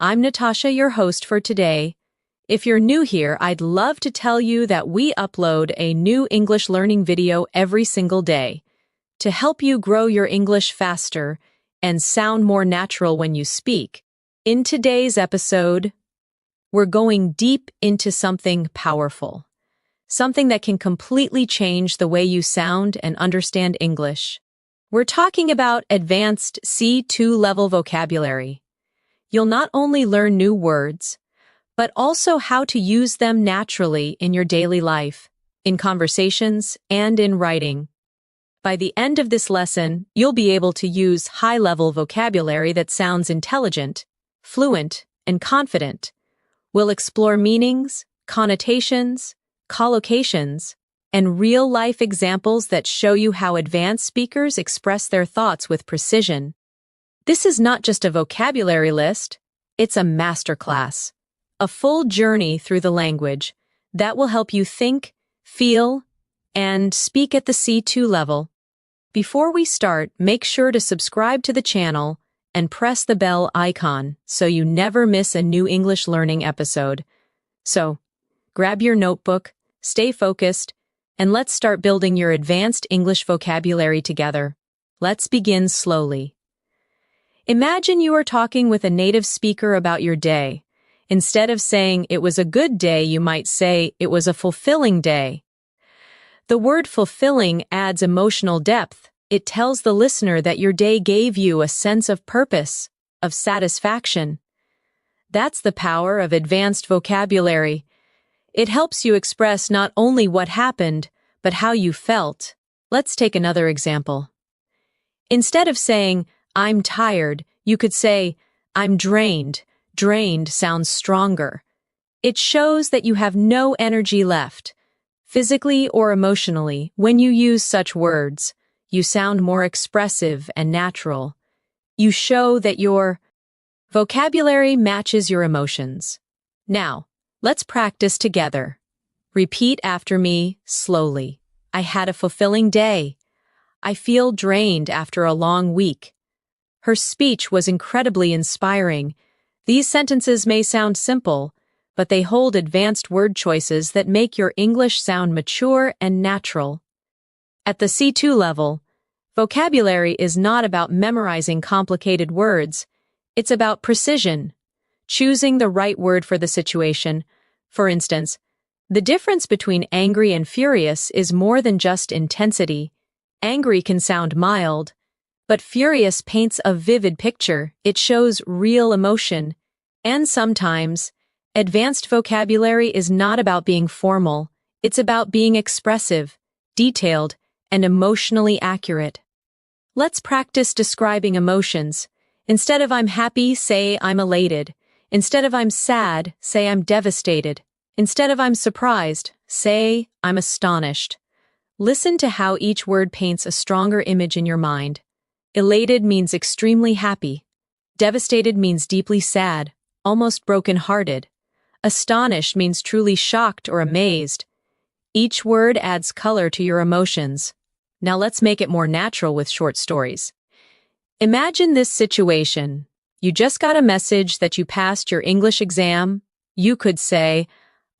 I'm Natasha, your host for today. If you're new here, I'd love to tell you that we upload a new English learning video every single day to help you grow your English faster and sound more natural when you speak. In today's episode, we're going deep into something powerful, something that can completely change the way you sound and understand English. We're talking about advanced C2 level vocabulary. You'll not only learn new words, but also how to use them naturally in your daily life, in conversations, and in writing. By the end of this lesson, you'll be able to use high-level vocabulary that sounds intelligent, fluent, and confident. We'll explore meanings, connotations, collocations, and real-life examples that show you how advanced speakers express their thoughts with precision. This is not just a vocabulary list, it's a masterclass, a full journey through the language that will help you think, feel, and speak at the C2 level. Before we start, make sure to subscribe to the channel and press the bell icon so you never miss a new English learning episode. So, grab your notebook, stay focused, and let's start building your advanced English vocabulary together. Let's begin slowly. Imagine you are talking with a native speaker about your day. Instead of saying it was a good day, you might say it was a fulfilling day. The word fulfilling adds emotional depth. It tells the listener that your day gave you a sense of purpose, of satisfaction. That's the power of advanced vocabulary. It helps you express not only what happened, but how you felt. Let's take another example. Instead of saying, I'm tired, you could say, I'm drained. Drained sounds stronger. It shows that you have no energy left. Physically or emotionally, when you use such words, you sound more expressive and natural. You show that your vocabulary matches your emotions. Now, let's practice together. Repeat after me slowly. I had a fulfilling day. I feel drained after a long week. Her speech was incredibly inspiring. These sentences may sound simple, but they hold advanced word choices that make your English sound mature and natural. At the C2 level, vocabulary is not about memorizing complicated words. It's about precision, choosing the right word for the situation. For instance, the difference between angry and furious is more than just intensity. Angry can sound mild, but furious paints a vivid picture. It shows real emotion. And sometimes, advanced vocabulary is not about being formal. It's about being expressive, detailed, and emotionally accurate. Let's practice describing emotions. Instead of I'm happy, say I'm elated. Instead of I'm sad, say I'm devastated. Instead of I'm surprised, say I'm astonished. Listen to how each word paints a stronger image in your mind. Elated means extremely happy. Devastated means deeply sad, almost broken-hearted. Astonished means truly shocked or amazed. Each word adds color to your emotions. Now let's make it more natural with short stories. Imagine this situation. You just got a message that you passed your English exam. You could say,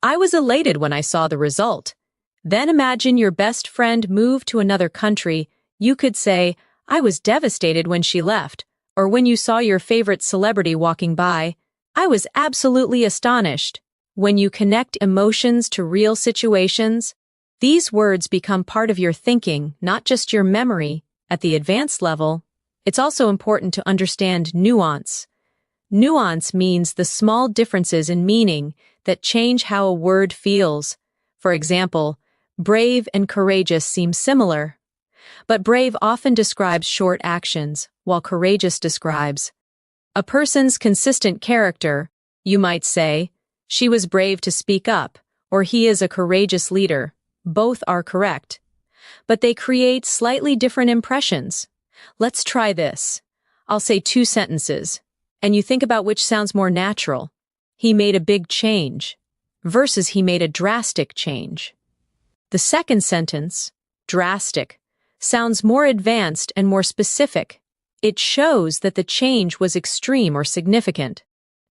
I was elated when I saw the result. Then imagine your best friend moved to another country. You could say, I was devastated when she left. Or when you saw your favorite celebrity walking by, I was absolutely astonished. When you connect emotions to real situations, these words become part of your thinking, not just your memory. At the advanced level, it's also important to understand nuance. Nuance means the small differences in meaning that change how a word feels. For example, brave and courageous seem similar, but brave often describes short actions, while courageous describes a person's consistent character. You might say, she was brave to speak up, or he is a courageous leader. Both are correct, but they create slightly different impressions. Let's try this. I'll say two sentences, and you think about which sounds more natural. He made a big change, versus he made a drastic change. The second sentence, drastic, sounds more advanced and more specific. It shows that the change was extreme or significant.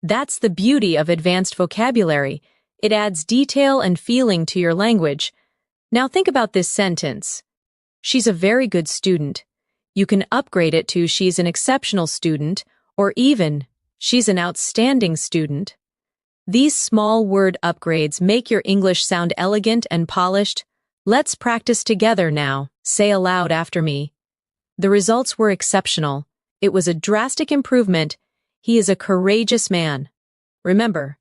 That's the beauty of advanced vocabulary. It adds detail and feeling to your language. Now think about this sentence. She's a very good student. You can upgrade it to she's an exceptional student, or even she's an outstanding student. These small word upgrades make your English sound elegant and polished. Let's practice together now. Say aloud after me. The results were exceptional. It was a drastic improvement. He is a courageous man. Remember,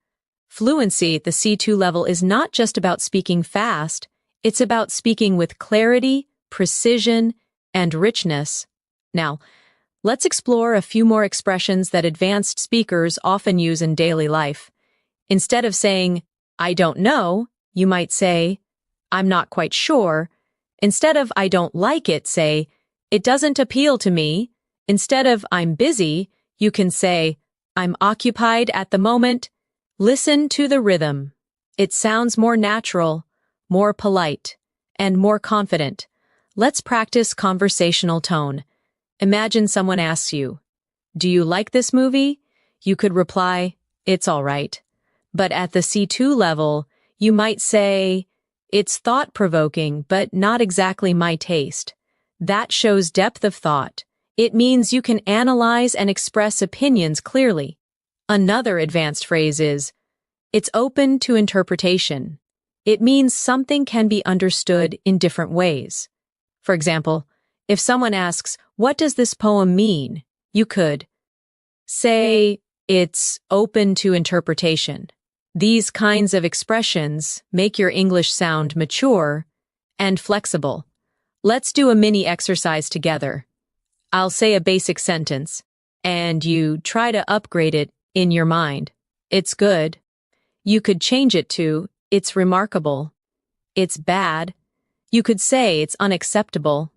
fluency at the C2 level is not just about speaking fast, it's about speaking with clarity, precision, and richness. Now, let's explore a few more expressions that advanced speakers often use in daily life. Instead of saying, I don't know, you might say, I'm not quite sure. Instead of I don't like it, say, it doesn't appeal to me. Instead of I'm busy, you can say, I'm occupied at the moment. Listen to the rhythm. It sounds more natural, more polite, and more confident. Let's practice conversational tone. Imagine someone asks you, do you like this movie? You could reply, it's all right. But at the C2 level, you might say, it's thought-provoking, but not exactly my taste. That shows depth of thought. It means you can analyze and express opinions clearly. Another advanced phrase is, it's open to interpretation. It means something can be understood in different ways. For example, if someone asks, what does this poem mean? You could say, it's open to interpretation. These kinds of expressions make your English sound mature and flexible. Let's do a mini exercise together. I'll say a basic sentence, and you try to upgrade it in your mind. It's good. You could change it to, it's remarkable. It's bad. You could say it's unacceptable.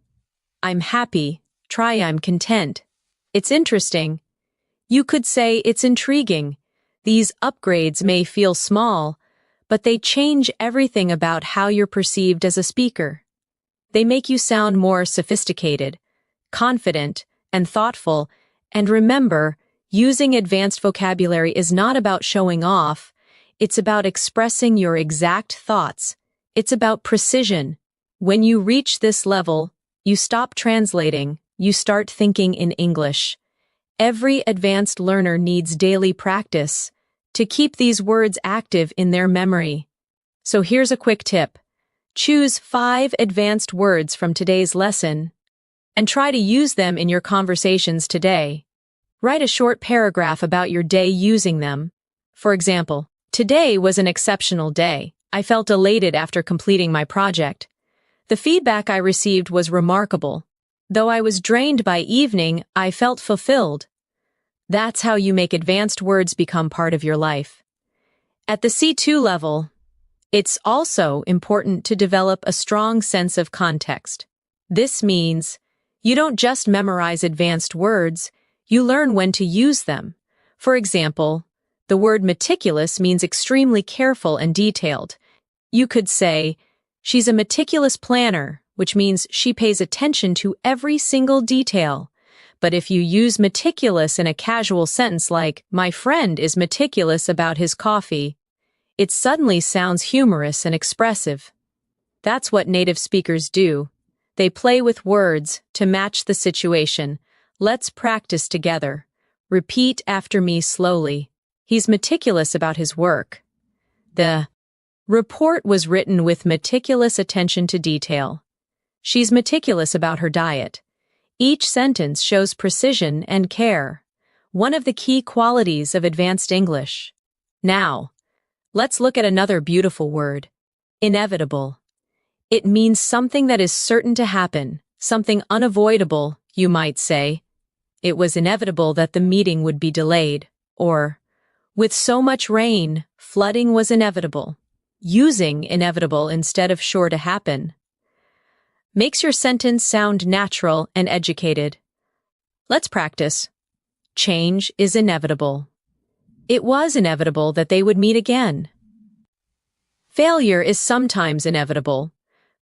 I'm happy. Try I'm content. It's interesting. You could say it's intriguing. These upgrades may feel small, but they change everything about how you're perceived as a speaker. They make you sound more sophisticated, confident, and thoughtful. And remember, using advanced vocabulary is not about showing off. It's about expressing your exact thoughts. It's about precision. When you reach this level, you stop translating, you start thinking in English. Every advanced learner needs daily practice to keep these words active in their memory. So here's a quick tip. Choose 5 advanced words from today's lesson and try to use them in your conversations today. Write a short paragraph about your day using them. For example, today was an exceptional day. I felt elated after completing my project. The feedback I received was remarkable. Though I was drained by evening, I felt fulfilled. That's how you make advanced words become part of your life. At the C2 level, it's also important to develop a strong sense of context. This means you don't just memorize advanced words, you learn when to use them. For example, the word meticulous means extremely careful and detailed. You could say, she's a meticulous planner, which means she pays attention to every single detail. But if you use meticulous in a casual sentence like, my friend is meticulous about his coffee, it suddenly sounds humorous and expressive. That's what native speakers do. They play with words to match the situation. Let's practice together. Repeat after me slowly. He's meticulous about his work. The report was written with meticulous attention to detail. She's meticulous about her diet. Each sentence shows precision and care, one of the key qualities of advanced English. Now, let's look at another beautiful word, inevitable. It means something that is certain to happen, something unavoidable, you might say. It was inevitable that the meeting would be delayed, or, with so much rain, flooding was inevitable. Using inevitable instead of sure to happen makes your sentence sound natural and educated. Let's practice. Change is inevitable. It was inevitable that they would meet again. Failure is sometimes inevitable,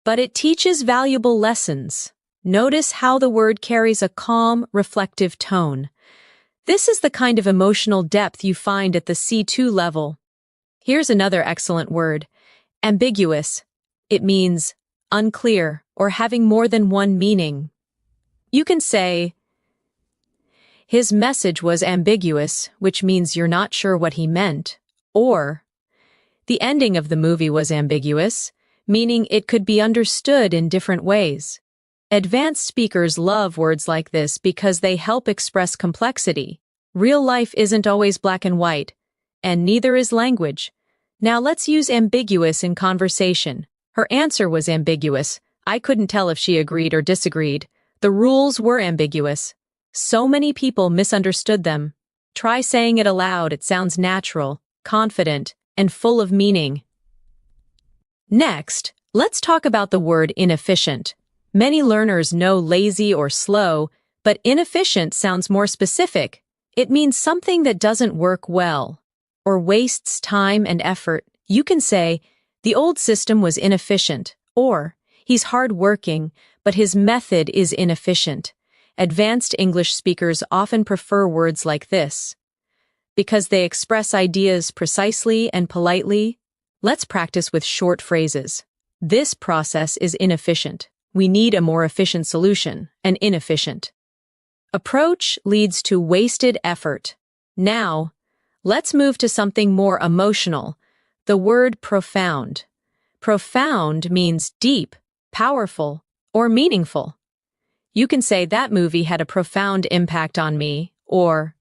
but it teaches valuable lessons. Notice how the word carries a calm, reflective tone. This is the kind of emotional depth you find at the C2 level. Here's another excellent word, ambiguous. It means unclear or having more than one meaning. You can say, his message was ambiguous, which means you're not sure what he meant, or the ending of the movie was ambiguous, meaning it could be understood in different ways. Advanced speakers love words like this because they help express complexity. Real life isn't always black and white, and neither is language. Now let's use ambiguous in conversation. Her answer was ambiguous. I couldn't tell if she agreed or disagreed. The rules were ambiguous. So many people misunderstood them. Try saying it aloud. It sounds natural, confident, and full of meaning. Next, let's talk about the word inefficient. Many learners know lazy or slow, but inefficient sounds more specific. It means something that doesn't work well or wastes time and effort. You can say, the old system was inefficient, or he's hard-working, but his method is inefficient. Advanced English speakers often prefer words like this because they express ideas precisely and politely. Let's practice with short phrases. This process is inefficient. We need a more efficient solution, an inefficient. Approach leads to wasted effort. Now, let's move to something more emotional. The word profound. Profound means deep, powerful, or meaningful. You can say that movie had a profound impact on me, or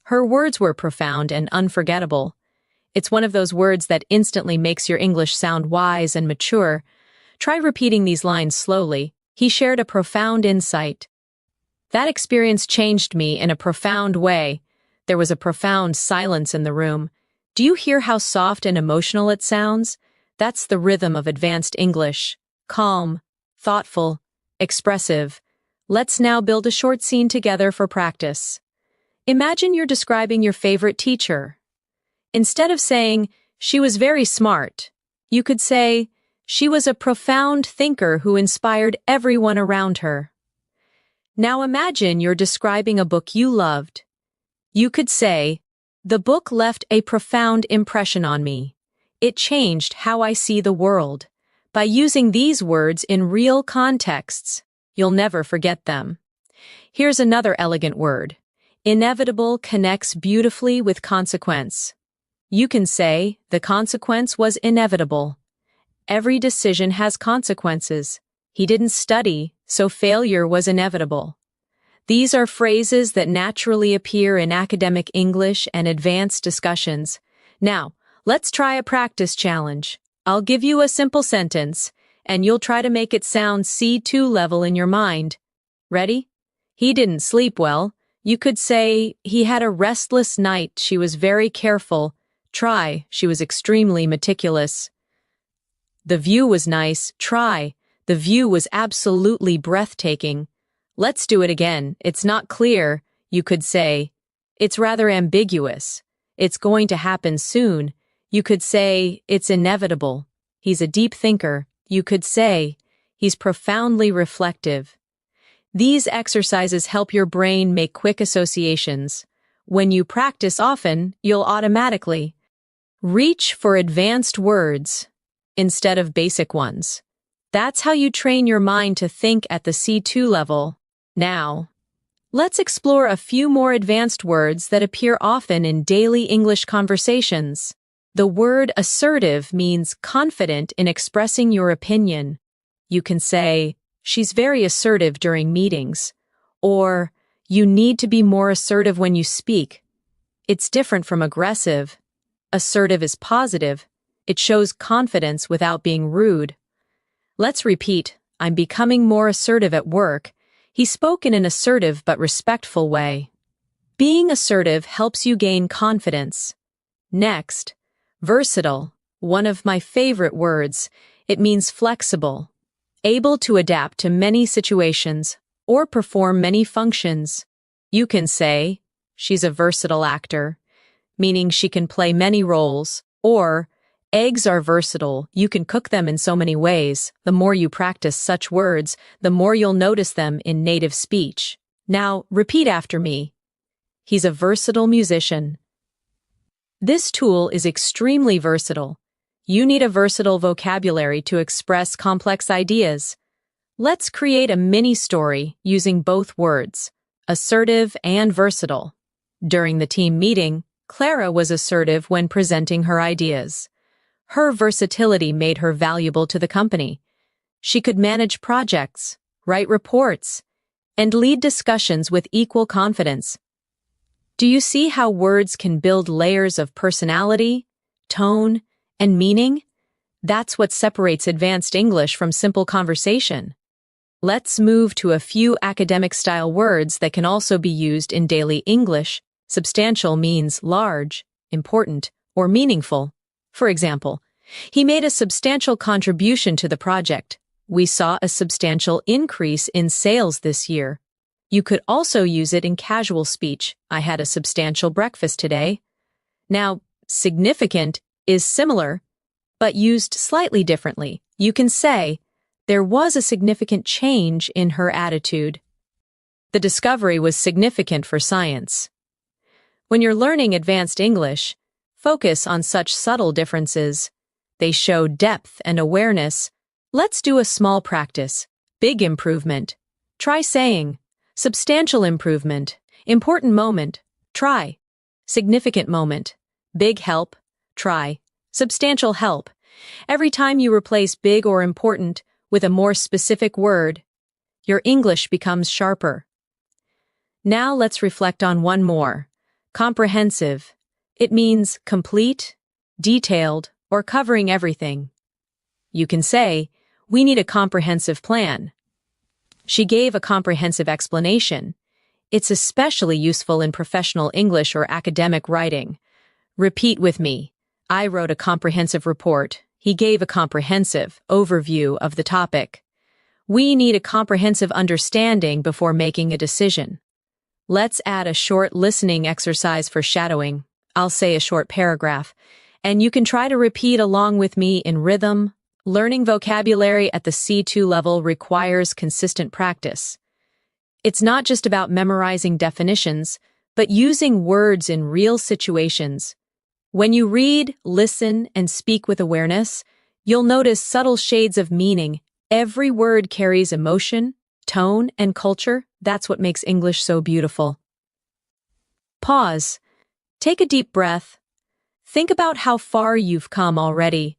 her words were profound and unforgettable. It's one of those words that instantly makes your English sound wise and mature. Try repeating these lines slowly. He shared a profound insight. That experience changed me in a profound way. There was a profound silence in the room. Do you hear how soft and emotional it sounds? That's the rhythm of advanced English. Calm, thoughtful, expressive. Let's now build a short scene together for practice. Imagine you're describing your favorite teacher. Instead of saying, she was very smart, you could say, she was a profound thinker who inspired everyone around her. Now imagine you're describing a book you loved. You could say, the book left a profound impression on me. It changed how I see the world. By using these words in real contexts, you'll never forget them. Here's another elegant word. Inevitable connects beautifully with consequence. You can say, the consequence was inevitable. Every decision has consequences. He didn't study, so failure was inevitable. These are phrases that naturally appear in academic English and advanced discussions. Now, let's try a practice challenge. I'll give you a simple sentence, and you'll try to make it sound C2 level in your mind. Ready? He didn't sleep well. You could say, he had a restless night. She was very careful. Try, she was extremely meticulous. The view was nice. Try, the view was absolutely breathtaking. Let's do it again. It's not clear. You could say, it's rather ambiguous. It's going to happen soon. You could say, it's inevitable. He's a deep thinker. You could say, he's profoundly reflective. These exercises help your brain make quick associations. When you practice often, you'll automatically reach for advanced words instead of basic ones. That's how you train your mind to think at the C2 level. Now, let's explore a few more advanced words that appear often in daily English conversations. The word assertive means confident in expressing your opinion. You can say, she's very assertive during meetings, or you need to be more assertive when you speak. It's different from aggressive. Assertive is positive. It shows confidence without being rude. Let's repeat, I'm becoming more assertive at work. He spoke in an assertive but respectful way. Being assertive helps you gain confidence. Next, versatile, one of my favorite words. It means flexible, able to adapt to many situations or perform many functions. You can say, she's a versatile actor, meaning she can play many roles, or eggs are versatile. You can cook them in so many ways. The more you practice such words, the more you'll notice them in native speech. Now, repeat after me. He's a versatile musician. This tool is extremely versatile. You need a versatile vocabulary to express complex ideas. Let's create a mini story using both words, assertive and versatile. During the team meeting, Clara was assertive when presenting her ideas. Her versatility made her valuable to the company. She could manage projects, write reports, and lead discussions with equal confidence. Do you see how words can build layers of personality, tone, and meaning? That's what separates advanced English from simple conversation. Let's move to a few academic-style words that can also be used in daily English. Substantial means large, important, or meaningful. For example, he made a substantial contribution to the project. We saw a substantial increase in sales this year. You could also use it in casual speech. I had a substantial breakfast today. Now, significant is similar, but used slightly differently. You can say, there was a significant change in her attitude. The discovery was significant for science. When you're learning advanced English, focus on such subtle differences. They show depth and awareness. Let's do a small practice. Big improvement. Try saying, substantial improvement. Important moment. Try. Significant moment. Big help. Try. Substantial help. Every time you replace big or important with a more specific word, your English becomes sharper. Now let's reflect on one more. Comprehensive. It means complete, detailed, or covering everything. You can say, we need a comprehensive plan. She gave a comprehensive explanation. It's especially useful in professional English or academic writing. Repeat with me. I wrote a comprehensive report. He gave a comprehensive overview of the topic. We need a comprehensive understanding before making a decision. Let's add a short listening exercise for shadowing. I'll say a short paragraph, and you can try to repeat along with me in rhythm. Learning vocabulary at the C2 level requires consistent practice. It's not just about memorizing definitions, but using words in real situations. When you read, listen, and speak with awareness, you'll notice subtle shades of meaning. Every word carries emotion, tone, and culture. That's what makes English so beautiful. Pause. Take a deep breath. Think about how far you've come already.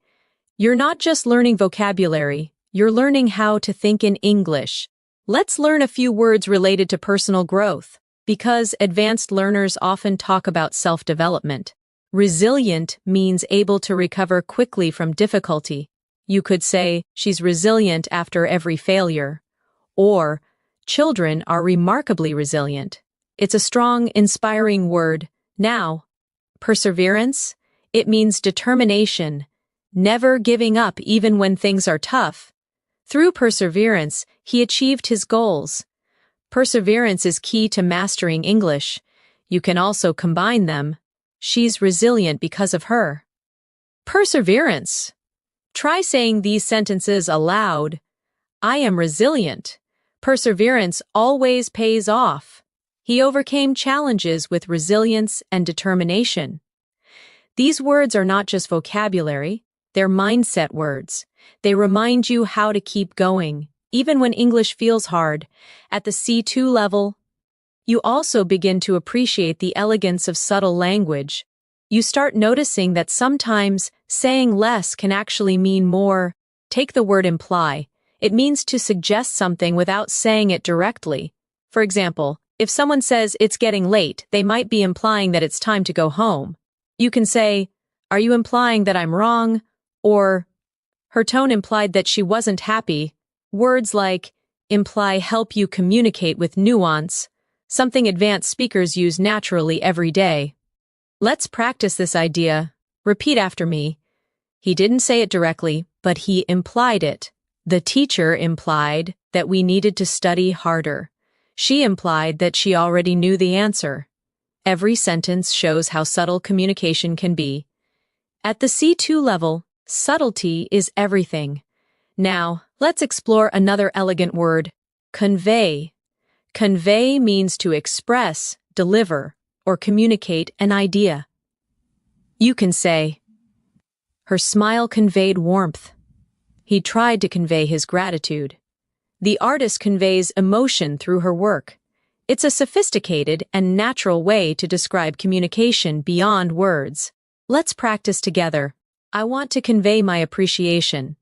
You're not just learning vocabulary, you're learning how to think in English. Let's learn a few words related to personal growth, because advanced learners often talk about self-development. Resilient means able to recover quickly from difficulty. You could say, she's resilient after every failure. Or, children are remarkably resilient. It's a strong, inspiring word. Now, perseverance, it means determination, never giving up even when things are tough. Through perseverance, he achieved his goals. Perseverance is key to mastering English. You can also combine them. She's resilient because of her. Perseverance. Try saying these sentences aloud. I am resilient. Perseverance always pays off. He overcame challenges with resilience and determination. These words are not just vocabulary, they're mindset words. They remind you how to keep going, even when English feels hard. At the C2 level, you also begin to appreciate the elegance of subtle language. You start noticing that sometimes saying less can actually mean more. Take the word imply. It means to suggest something without saying it directly. For example, if someone says it's getting late, they might be implying that it's time to go home. You can say, are you implying that I'm wrong? Or, her tone implied that she wasn't happy. Words like imply help you communicate with nuance, something advanced speakers use naturally every day. Let's practice this idea. Repeat after me. He didn't say it directly, but he implied it. The teacher implied that we needed to study harder. She implied that she already knew the answer. Every sentence shows how subtle communication can be. At the C2 level, subtlety is everything. Now, let's explore another elegant word, convey. Convey means to express, deliver, or communicate an idea. You can say, her smile conveyed warmth. He tried to convey his gratitude. The artist conveys emotion through her work. It's a sophisticated and natural way to describe communication beyond words. Let's practice together. I want to convey my appreciation.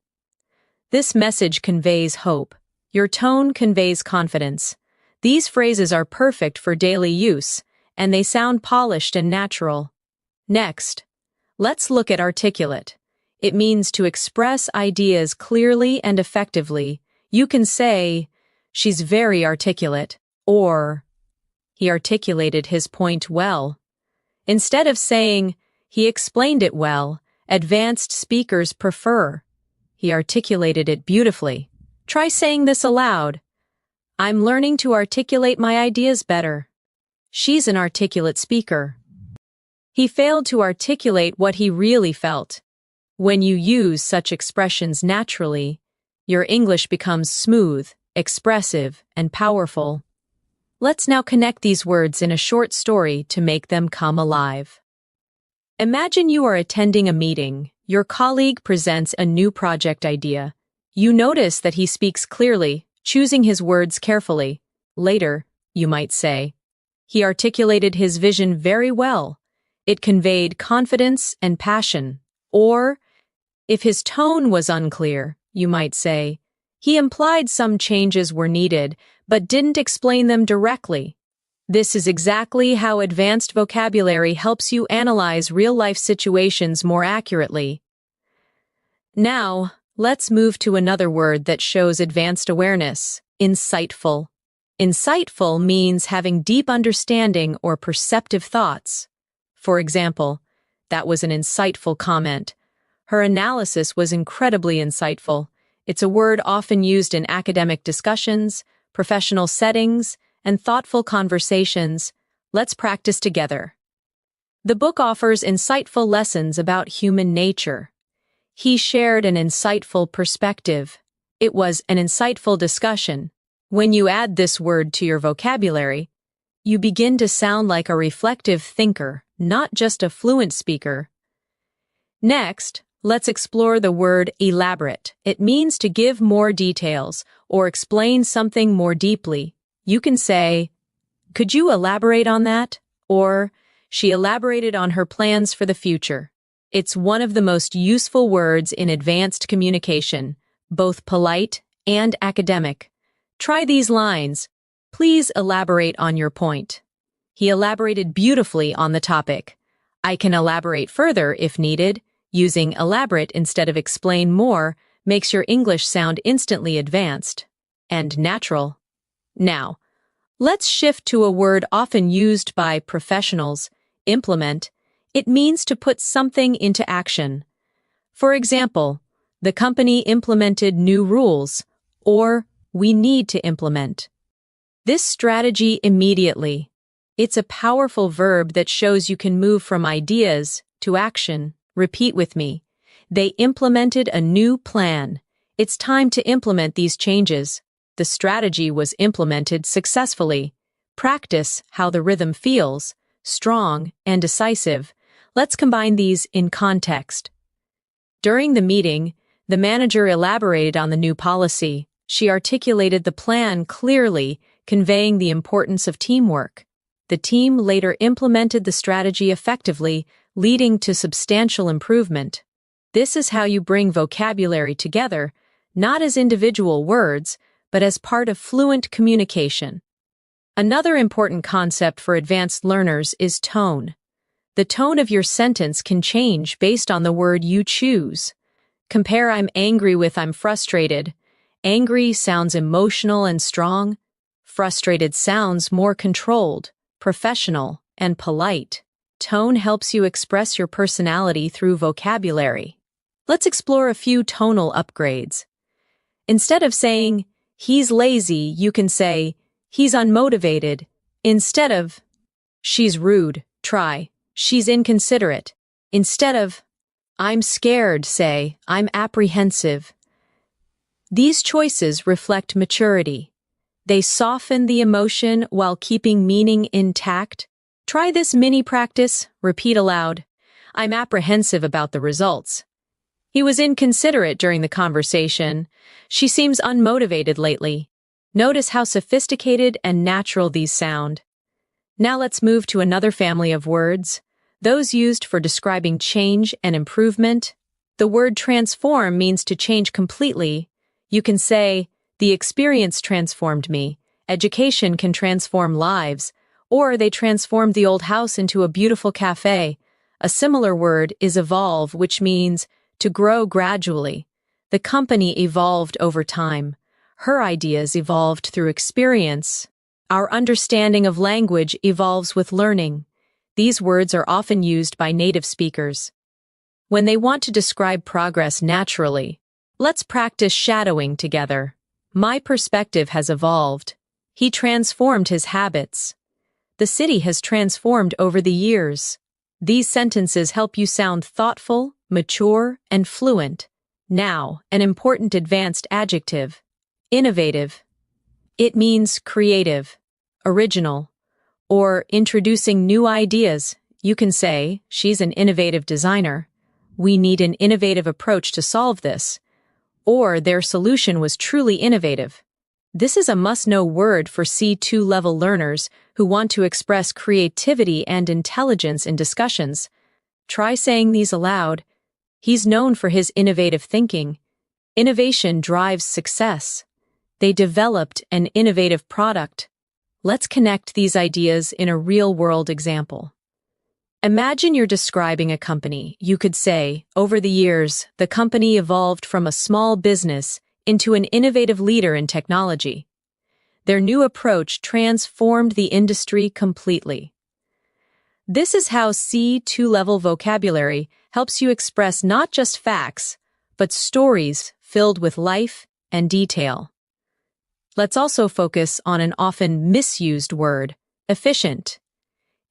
This message conveys hope. Your tone conveys confidence. These phrases are perfect for daily use, and they sound polished and natural. Next, let's look at articulate. It means to express ideas clearly and effectively. You can say, she's very articulate, or he articulated his point well. Instead of saying, he explained it well, advanced speakers prefer, he articulated it beautifully. Try saying this aloud. I'm learning to articulate my ideas better. She's an articulate speaker. He failed to articulate what he really felt. When you use such expressions naturally, your English becomes smooth, expressive, and powerful. Let's now connect these words in a short story to make them come alive. Imagine you are attending a meeting. Your colleague presents a new project idea. You notice that he speaks clearly, choosing his words carefully. Later, you might say, he articulated his vision very well. It conveyed confidence and passion. Or, if his tone was unclear, you might say, he implied some changes were needed, but didn't explain them directly. This is exactly how advanced vocabulary helps you analyze real-life situations more accurately. Now, let's move to another word that shows advanced awareness: insightful. Insightful means having deep understanding or perceptive thoughts. For example, that was an insightful comment. Her analysis was incredibly insightful. It's a word often used in academic discussions, professional settings, and thoughtful conversations. Let's practice together. The book offers insightful lessons about human nature. He shared an insightful perspective. It was an insightful discussion. When you add this word to your vocabulary, you begin to sound like a reflective thinker, not just a fluent speaker. Next, let's explore the word elaborate. It means to give more details or explain something more deeply. You can say, could you elaborate on that? Or, she elaborated on her plans for the future. It's one of the most useful words in advanced communication, both polite and academic. Try these lines. Please elaborate on your point. He elaborated beautifully on the topic. I can elaborate further if needed. Using elaborate instead of explain more makes your English sound instantly advanced and natural. Now, let's shift to a word often used by professionals: implement. It means to put something into action. For example, the company implemented new rules, or we need to implement this strategy immediately. It's a powerful verb that shows you can move from ideas to action. Repeat with me. They implemented a new plan. It's time to implement these changes. The strategy was implemented successfully. Practice how the rhythm feels, strong and decisive. Let's combine these in context. During the meeting, the manager elaborated on the new policy. She articulated the plan clearly, conveying the importance of teamwork. The team later implemented the strategy effectively, leading to substantial improvement. This is how you bring vocabulary together, not as individual words, but as part of fluent communication. Another important concept for advanced learners is tone. The tone of your sentence can change based on the word you choose. Compare I'm angry with I'm frustrated. Angry sounds emotional and strong. Frustrated sounds more controlled, professional, and polite. Tone helps you express your personality through vocabulary. Let's explore a few tonal upgrades. Instead of saying, he's lazy, you can say, he's unmotivated. Instead of, she's rude, try, she's inconsiderate. Instead of, I'm scared, say, I'm apprehensive. These choices reflect maturity. They soften the emotion while keeping meaning intact. Try this mini practice, repeat aloud. I'm apprehensive about the results. He was inconsiderate during the conversation. She seems unmotivated lately. Notice how sophisticated and natural these sound. Now let's move to another family of words, those used for describing change and improvement. The word transform means to change completely. You can say, the experience transformed me. Education can transform lives. Or they transformed the old house into a beautiful cafe. A similar word is evolve, which means to grow gradually. The company evolved over time. Her ideas evolved through experience. Our understanding of language evolves with learning. These words are often used by native speakers when they want to describe progress naturally. Let's practice shadowing together. My perspective has evolved. He transformed his habits. The city has transformed over the years. These sentences help you sound thoughtful, mature, and fluent. Now, an important advanced adjective. Innovative. It means creative, original, or introducing new ideas. You can say, she's an innovative designer. We need an innovative approach to solve this. Or their solution was truly innovative. This is a must-know word for C2 level learners who want to express creativity and intelligence in discussions. Try saying these aloud. He's known for his innovative thinking. Innovation drives success. They developed an innovative product. Let's connect these ideas in a real-world example. Imagine you're describing a company. You could say, over the years, the company evolved from a small business into an innovative leader in technology. Their new approach transformed the industry completely. This is how C2 level vocabulary helps you express not just facts, but stories filled with life and detail. Let's also focus on an often misused word, efficient.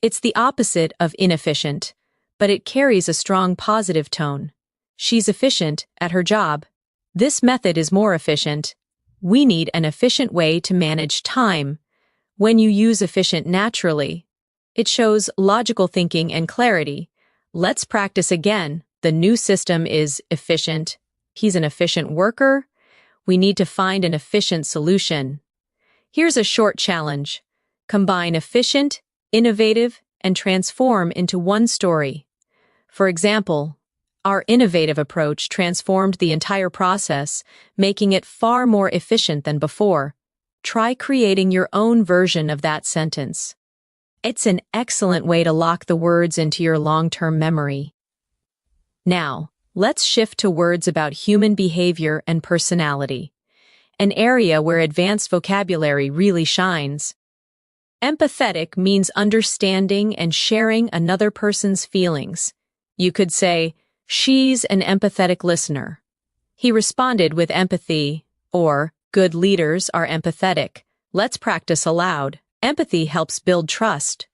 It's the opposite of inefficient, but it carries a strong positive tone. She's efficient at her job. This method is more efficient. We need an efficient way to manage time. When you use efficient naturally, it shows logical thinking and clarity. Let's practice again. The new system is efficient. He's an efficient worker. We need to find an efficient solution. Here's a short challenge. Combine efficient, innovative, and transform into one story. For example, our innovative approach transformed the entire process, making it far more efficient than before. Try creating your own version of that sentence. It's an excellent way to lock the words into your long-term memory. Now, let's shift to words about human behavior and personality, an area where advanced vocabulary really shines. Empathetic means understanding and sharing another person's feelings. You could say, she's an empathetic listener. He responded with empathy, or good leaders are empathetic. Let's practice aloud. Empathy helps build trust.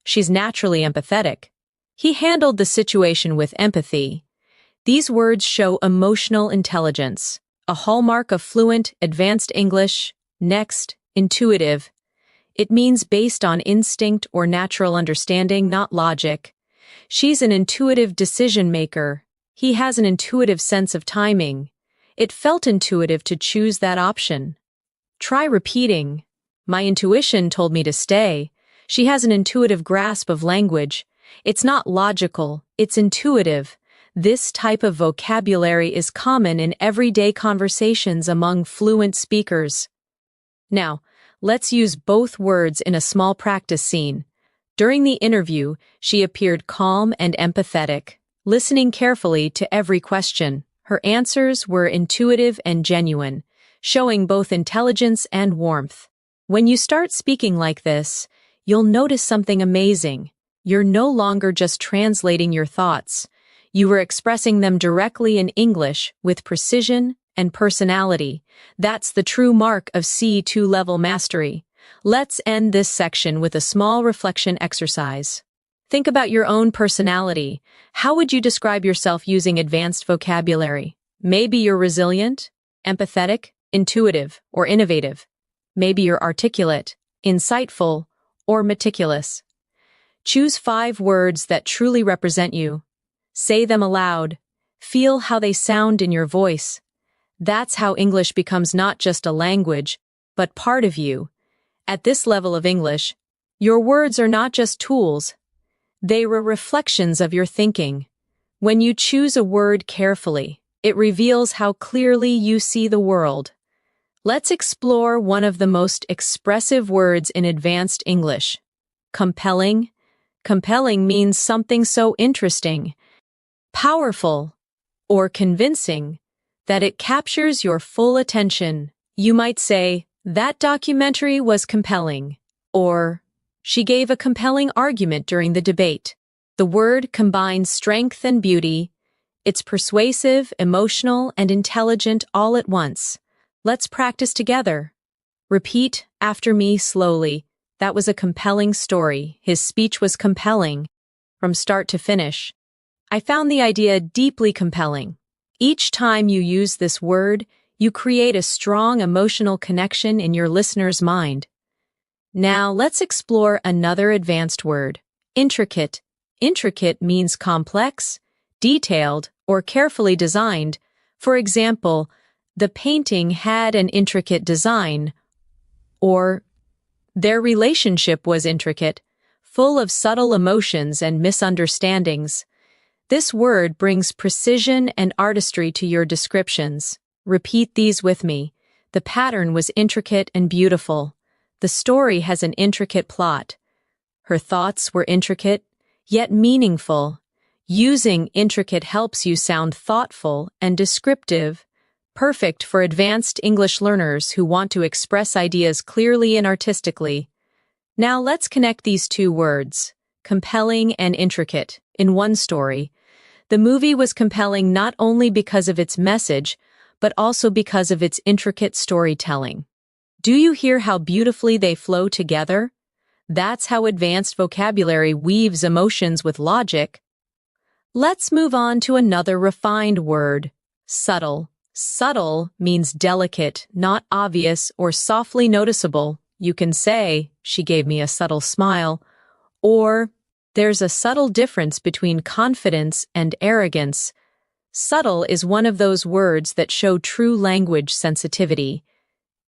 She's naturally empathetic. He handled the situation with empathy. These words show emotional intelligence, a hallmark of fluent, advanced English. Next, intuitive. It means based on instinct or natural understanding, not logic. She's an intuitive decision maker. He has an intuitive sense of timing. It felt intuitive to choose that option. Try repeating. My intuition told me to stay. She has an intuitive grasp of language. It's not logical, it's intuitive. This type of vocabulary is common in everyday conversations among fluent speakers. Now, let's use both words in a small practice scene. During the interview, she appeared calm and empathetic, listening carefully to every question. Her answers were intuitive and genuine, showing both intelligence and warmth. When you start speaking like this, you'll notice something amazing. You're no longer just translating your thoughts. You are expressing them directly in English with precision and personality. That's the true mark of C2 level mastery. Let's end this section with a small reflection exercise. Think about your own personality. How would you describe yourself using advanced vocabulary? Maybe you're resilient, empathetic, intuitive, or innovative. Maybe you're articulate, insightful, or meticulous. Choose 5 words that truly represent you. Say them aloud. Feel how they sound in your voice. That's how English becomes not just a language, but part of you. At this level of English, your words are not just tools. They are reflections of your thinking. When you choose a word carefully, it reveals how clearly you see the world. Let's explore one of the most expressive words in advanced English. Compelling. Compelling means something so interesting, powerful, or convincing that it captures your full attention. You might say, "That documentary was compelling," or "She gave a compelling argument during the debate." The word combines strength and beauty. It's persuasive, emotional, and intelligent all at once. Let's practice together. Repeat after me slowly. That was a compelling story. His speech was compelling, from start to finish. I found the idea deeply compelling. Each time you use this word, you create a strong emotional connection in your listener's mind. Now, let's explore another advanced word. Intricate. Intricate means complex, detailed, or carefully designed. For example, the painting had an intricate design, or their relationship was intricate, full of subtle emotions and misunderstandings. This word brings precision and artistry to your descriptions. Repeat these with me. The pattern was intricate and beautiful. The story has an intricate plot. Her thoughts were intricate, yet meaningful. Using intricate helps you sound thoughtful and descriptive, perfect for advanced English learners who want to express ideas clearly and artistically. Now let's connect these 2 words, compelling and intricate, in one story. The movie was compelling not only because of its message, but also because of its intricate storytelling. Do you hear how beautifully they flow together? That's how advanced vocabulary weaves emotions with logic. Let's move on to another refined word, subtle. Subtle means delicate, not obvious, or softly noticeable. You can say, "She gave me a subtle smile," or "There's a subtle difference between confidence and arrogance." Subtle is one of those words that show true language sensitivity.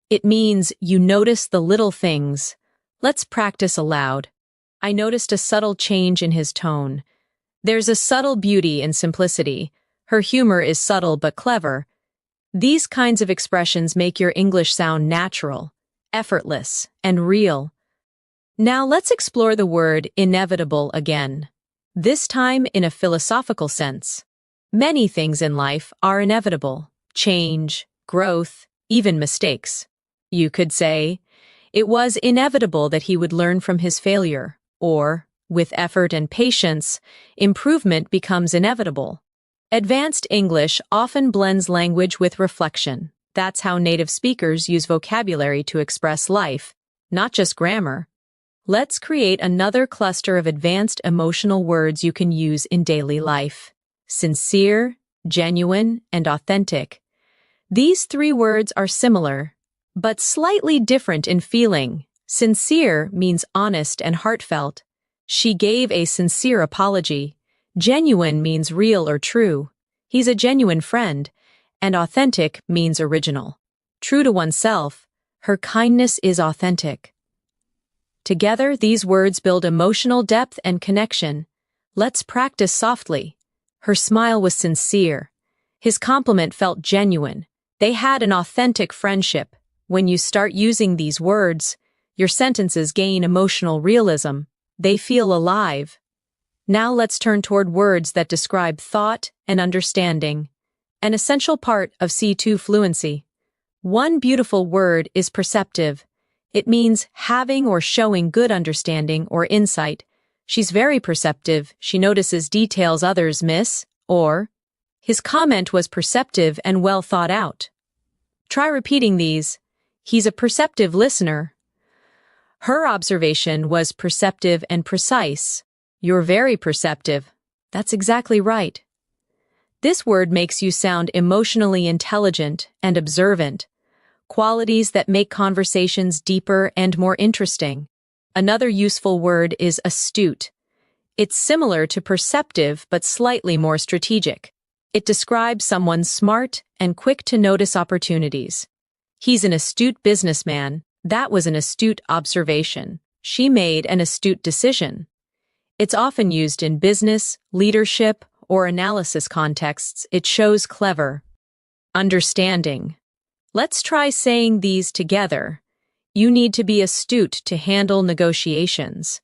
It means you notice the little things. Let's practice aloud. I noticed a subtle change in his tone. There's a subtle beauty in simplicity. Her humor is subtle but clever. These kinds of expressions make your English sound natural, effortless, and real. Now let's explore the word inevitable again, this time in a philosophical sense. Many things in life are inevitable: change, growth, even mistakes. You could say, "It was inevitable that he would learn from his failure," or, "With effort and patience, improvement becomes inevitable." Advanced English often blends language with reflection. That's how native speakers use vocabulary to express life, not just grammar. Let's create another cluster of advanced emotional words you can use in daily life. Sincere, genuine, and authentic. These 3 words are similar, but slightly different in feeling. Sincere means honest and heartfelt. She gave a sincere apology. Genuine means real or true. He's a genuine friend. And authentic means original. True to oneself. Her kindness is authentic. Together, these words build emotional depth and connection. Let's practice softly. Her smile was sincere. His compliment felt genuine. They had an authentic friendship. When you start using these words, your sentences gain emotional realism. They feel alive. Now let's turn toward words that describe thought and understanding, an essential part of C2 fluency. One beautiful word is perceptive. It means having or showing good understanding or insight. She's very perceptive. She notices details others miss. Or, his comment was perceptive and well thought out. Try repeating these. He's a perceptive listener. Her observation was perceptive and precise. You're very perceptive. That's exactly right. This word makes you sound emotionally intelligent and observant, qualities that make conversations deeper and more interesting. Another useful word is astute. It's similar to perceptive but slightly more strategic. It describes someone smart and quick to notice opportunities. He's an astute businessman. That was an astute observation. She made an astute decision. It's often used in business, leadership, or analysis contexts. It shows clever. Understanding. Let's try saying these together. You need to be astute to handle negotiations.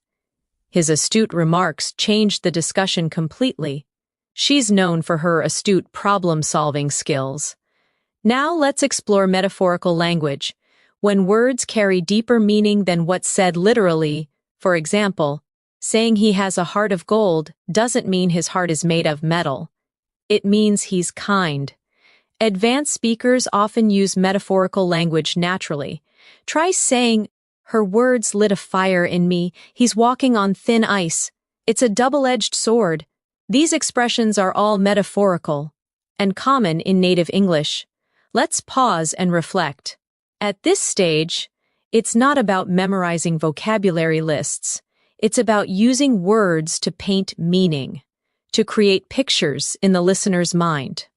His astute remarks changed the discussion completely. She's known for her astute problem-solving skills. Now let's explore metaphorical language. When words carry deeper meaning than what's said literally, for example, saying he has a heart of gold doesn't mean his heart is made of metal. It means he's kind. Advanced speakers often use metaphorical language naturally. Try saying, "Her words lit a fire in me. He's walking on thin ice. It's a double-edged sword." These expressions are all metaphorical and common in native English. Let's pause and reflect. At this stage, it's not about memorizing vocabulary lists. It's about using words to paint meaning, to create pictures in the listener's mind.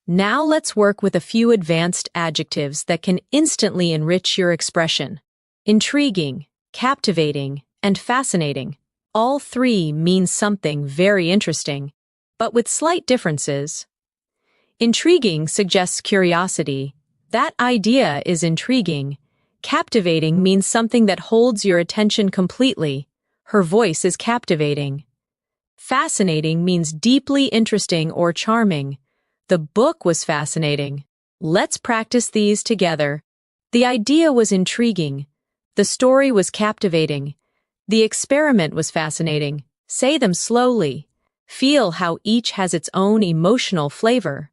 Now let's work with a few advanced adjectives that can instantly enrich your expression. Intriguing, captivating, and fascinating. All three mean something very interesting, but with slight differences. Intriguing suggests curiosity. That idea is intriguing. Captivating means something that holds your attention completely. Her voice is captivating. Fascinating means deeply interesting or charming. The book was fascinating. Let's practice these together. The idea was intriguing. The story was captivating. The experiment was fascinating. Say them slowly. Feel how each has its own emotional flavor.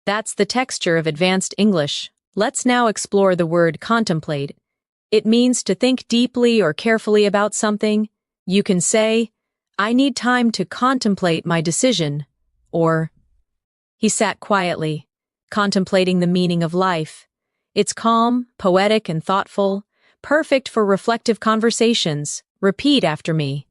That's the texture of advanced English. Let's now explore the word contemplate. It means to think deeply or carefully about something. You can say, "I need time to contemplate my decision," or, "He sat quietly, contemplating the meaning of life." It's calm, poetic, and thoughtful, perfect for reflective conversations. Repeat after me.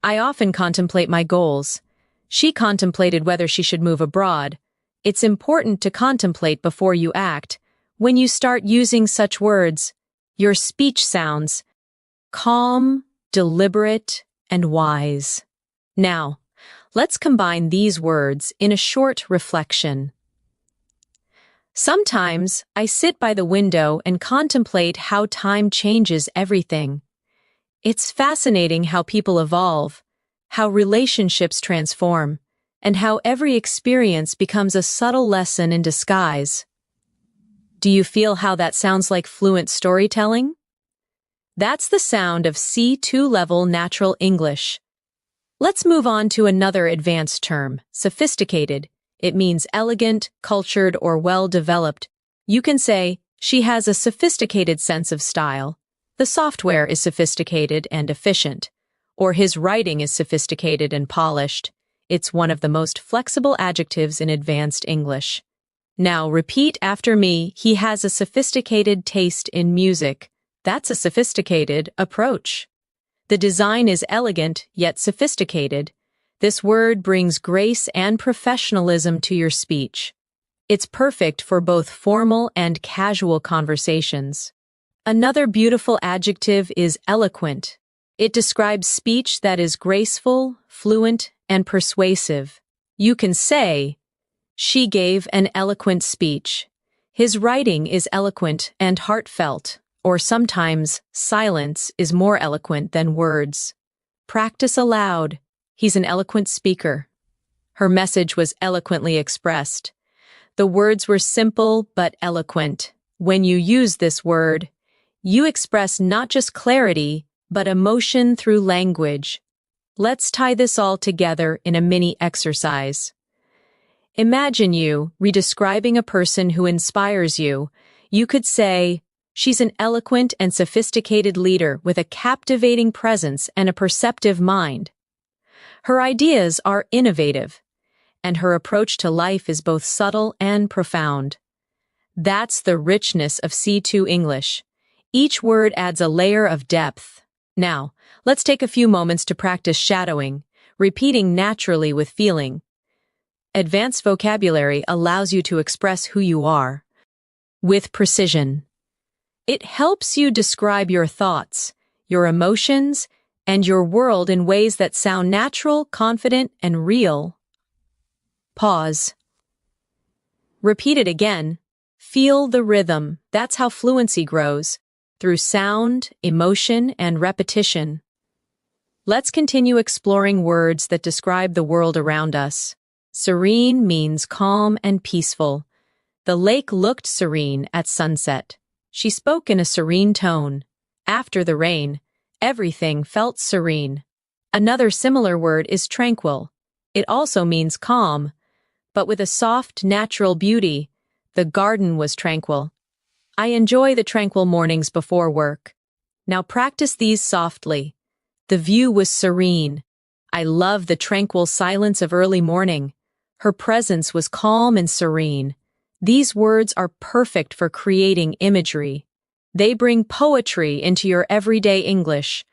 I often contemplate my goals. She contemplated whether she should move abroad. It's important to contemplate before you act. When you start using such words, your speech sounds calm, deliberate, and wise. Now, let's combine these words in a short reflection. Sometimes I sit by the window and contemplate how time changes everything. It's fascinating how people evolve, how relationships transform, and how every experience becomes a subtle lesson in disguise. Do you feel how that sounds like fluent storytelling? That's the sound of C2 level natural English. Let's move on to another advanced term, sophisticated. It means elegant, cultured, or well-developed. You can say, "She has a sophisticated sense of style." The software is sophisticated and efficient. Or his writing is sophisticated and polished. It's one of the most flexible adjectives in advanced English. Now repeat after me. He has a sophisticated taste in music. That's a sophisticated approach. The design is elegant yet sophisticated. This word brings grace and professionalism to your speech. It's perfect for both formal and casual conversations. Another beautiful adjective is eloquent. It describes speech that is graceful, fluent, and persuasive. You can say, "She gave an eloquent speech." His writing is eloquent and heartfelt, or sometimes silence is more eloquent than words. Practice aloud. He's an eloquent speaker. Her message was eloquently expressed. The words were simple but eloquent. When you use this word, you express not just clarity, but emotion through language. Let's tie this all together in a mini exercise. Imagine you redescribing a person who inspires you. You could say, "She's an eloquent and sophisticated leader with a captivating presence and a perceptive mind. Her ideas are innovative, and her approach to life is both subtle and profound." That's the richness of C2 English. Each word adds a layer of depth. Now, let's take a few moments to practice shadowing. repeating naturally with feeling. Advanced vocabulary allows you to express who you are with precision. It helps you describe your thoughts, your emotions, and your world in ways that sound natural, confident, and real. Pause. Repeat it again. Feel the rhythm. That's how fluency grows, through sound, emotion, and repetition. Let's continue exploring words that describe the world around us. Serene means calm and peaceful. The lake looked serene at sunset. She spoke in a serene tone. After the rain, everything felt serene. Another similar word is tranquil. It also means calm, but with a soft, natural beauty. The garden was tranquil. I enjoy the tranquil mornings before work. Now practice these softly. The view was serene. I love the tranquil silence of early morning. Her presence was calm and serene. These words are perfect for creating imagery. They bring poetry into your everyday English.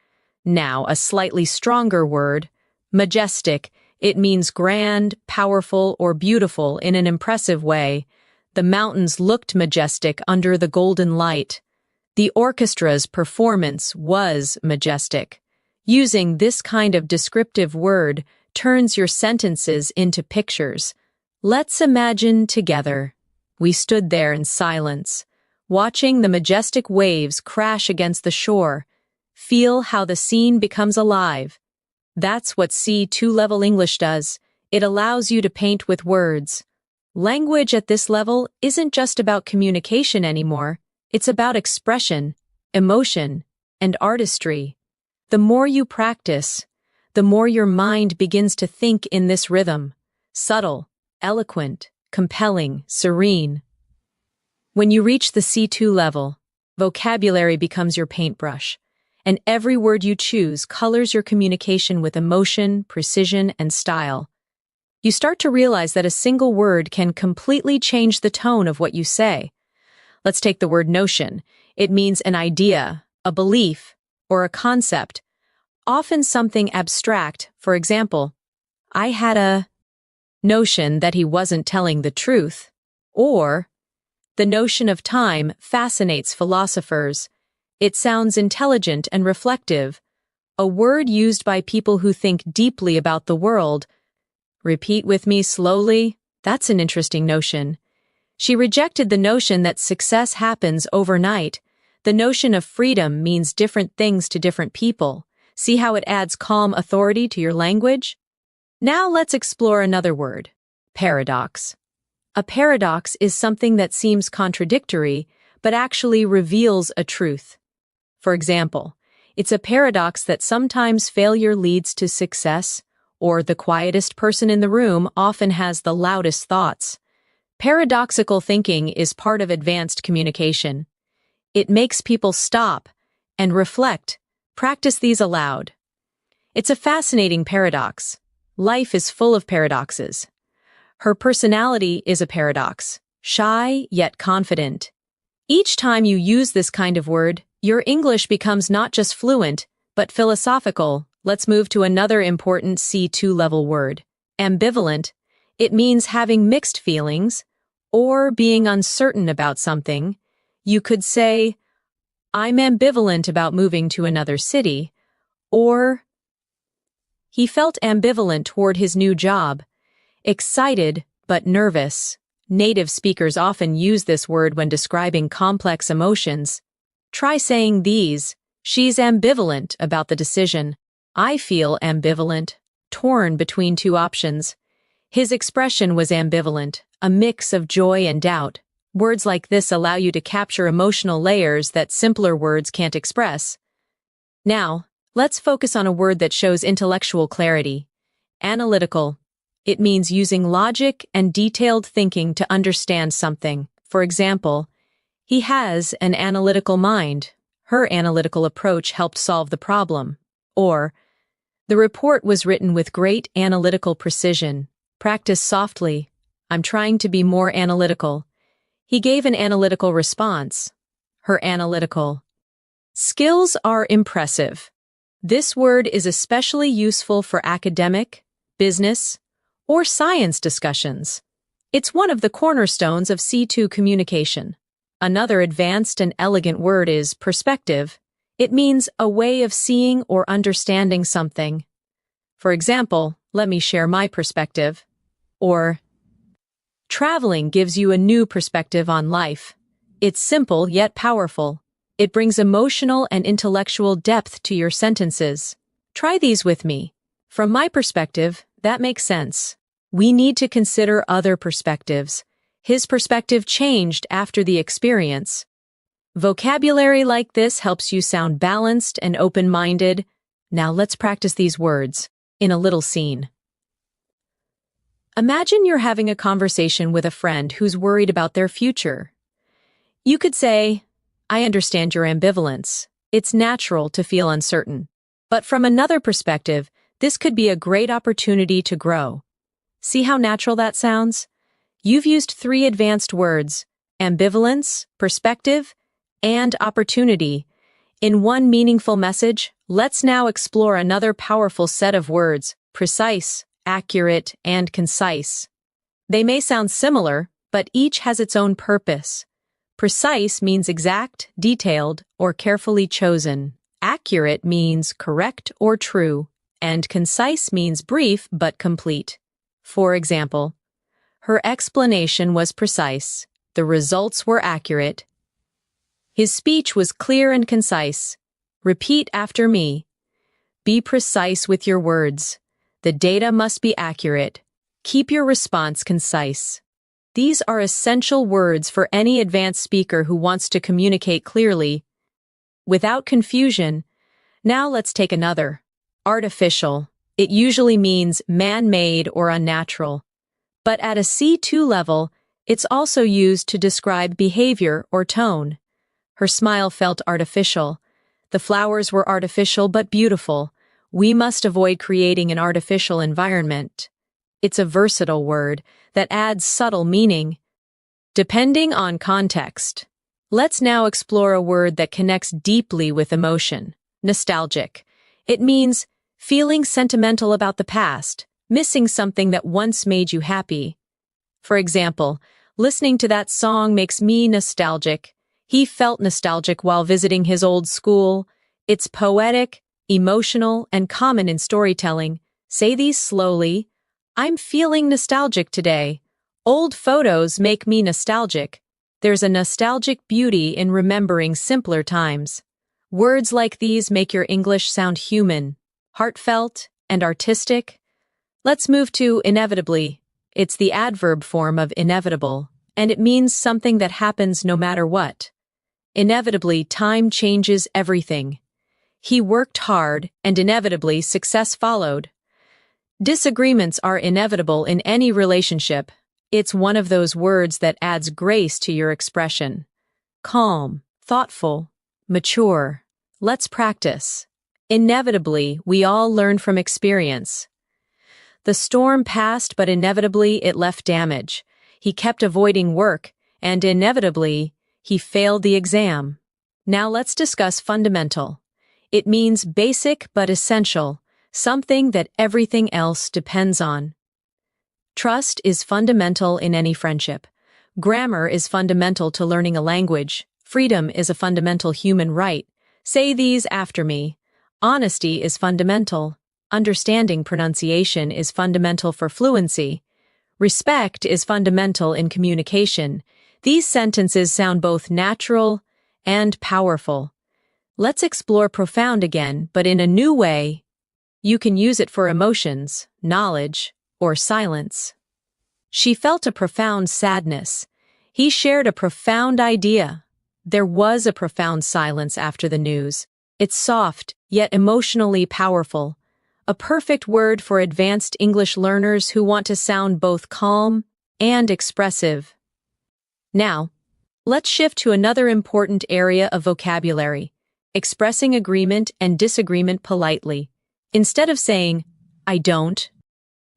Now, a slightly stronger word, majestic. It means grand, powerful, or beautiful in an impressive way. The mountains looked majestic under the golden light. The orchestra's performance was majestic. Using this kind of descriptive word turns your sentences into pictures. Let's imagine together. We stood there in silence, watching the majestic waves crash against the shore. Feel how the scene becomes alive. That's what C2 level English does. It allows you to paint with words. Language at this level isn't just about communication anymore. It's about expression, emotion, and artistry. The more you practice, the more your mind begins to think in this rhythm. Subtle, eloquent, compelling, serene. When you reach the C2 level, vocabulary becomes your paintbrush, and every word you choose colors your communication with emotion, precision, and style. You start to realize that a single word can completely change the tone of what you say. Let's take the word notion. It means an idea, a belief, or a concept, often something abstract. For example, I had a notion that he wasn't telling the truth. Or, the notion of time fascinates philosophers. It sounds intelligent and reflective, a word used by people who think deeply about the world. Repeat with me slowly. That's an interesting notion. She rejected the notion that success happens overnight. The notion of freedom means different things to different people. See how it adds calm authority to your language? Now let's explore another word, paradox. A paradox is something that seems contradictory, but actually reveals a truth. For example, it's a paradox that sometimes failure leads to success, or the quietest person in the room often has the loudest thoughts. Paradoxical thinking is part of advanced communication. It makes people stop and reflect. Practice these aloud. It's a fascinating paradox. Life is full of paradoxes. Her personality is a paradox, shy yet confident. Each time you use this kind of word, your English becomes not just fluent, but philosophical. Let's move to another important C2 level word, ambivalent. It means having mixed feelings or being uncertain about something. You could say, I'm ambivalent about moving to another city, or he felt ambivalent toward his new job, excited but nervous. Native speakers often use this word when describing complex emotions. Try saying these. She's ambivalent about the decision. I feel ambivalent, torn between two options. His expression was ambivalent, a mix of joy and doubt. Words like this allow you to capture emotional layers that simpler words can't express. Now, let's focus on a word that shows intellectual clarity. Analytical. It means using logic and detailed thinking to understand something. For example, he has an analytical mind. Her analytical approach helped solve the problem. Or, the report was written with great analytical precision. Practice softly. I'm trying to be more analytical. He gave an analytical response. Her analytical skills are impressive. This word is especially useful for academic, business, or science discussions. It's one of the cornerstones of C2 communication. Another advanced and elegant word is perspective. It means a way of seeing or understanding something. For example, let me share my perspective. Or, traveling gives you a new perspective on life. It's simple yet powerful. It brings emotional and intellectual depth to your sentences. Try these with me. From my perspective, that makes sense. We need to consider other perspectives. His perspective changed after the experience. Vocabulary like this helps you sound balanced and open-minded. Now let's practice these words in a little scene. Imagine you're having a conversation with a friend who's worried about their future. You could say, "I understand your ambivalence. It's natural to feel uncertain. But from another perspective, this could be a great opportunity to grow." See how natural that sounds? You've used 3 advanced words: ambivalence, perspective, and opportunity. In one meaningful message, let's now explore another powerful set of words: precise, accurate, and concise. They may sound similar, but each has its own purpose. Precise means exact, detailed, or carefully chosen. Accurate means correct or true, and concise means brief but complete. For example, her explanation was precise. The results were accurate. His speech was clear and concise. Repeat after me. Be precise with your words. The data must be accurate. Keep your response concise. These are essential words for any advanced speaker who wants to communicate clearly, without confusion. Now let's take another. Artificial. It usually means man-made or unnatural. But at a C2 level, it's also used to describe behavior or tone. Her smile felt artificial. The flowers were artificial but beautiful. We must avoid creating an artificial environment. It's a versatile word that adds subtle meaning, depending on context. Let's now explore a word that connects deeply with emotion: nostalgic. It means feeling sentimental about the past, missing something that once made you happy. For example, listening to that song makes me nostalgic. He felt nostalgic while visiting his old school. It's poetic, emotional, and common in storytelling. Say these slowly. I'm feeling nostalgic today. Old photos make me nostalgic. There's a nostalgic beauty in remembering simpler times. Words like these make your English sound human, heartfelt, and artistic. Let's move to inevitably. It's the adverb form of inevitable, and it means something that happens no matter what. Inevitably, time changes everything. He worked hard, and inevitably, success followed. Disagreements are inevitable in any relationship. It's one of those words that adds grace to your expression. Calm, thoughtful, mature. Let's practice. Inevitably, we all learn from experience. The storm passed, but inevitably it left damage. He kept avoiding work, and inevitably, he failed the exam. Now let's discuss fundamental. It means basic but essential, something that everything else depends on. Trust is fundamental in any friendship. Grammar is fundamental to learning a language. Freedom is a fundamental human right. Say these after me. Honesty is fundamental. Understanding pronunciation is fundamental for fluency. Respect is fundamental in communication. These sentences sound both natural and powerful. Let's explore profound again, but in a new way. You can use it for emotions, knowledge, or silence. She felt a profound sadness. He shared a profound idea. There was a profound silence after the news. It's soft, yet emotionally powerful. A perfect word for advanced English learners who want to sound both calm and expressive. Now, let's shift to another important area of vocabulary: expressing agreement and disagreement politely. Instead of saying, "I don't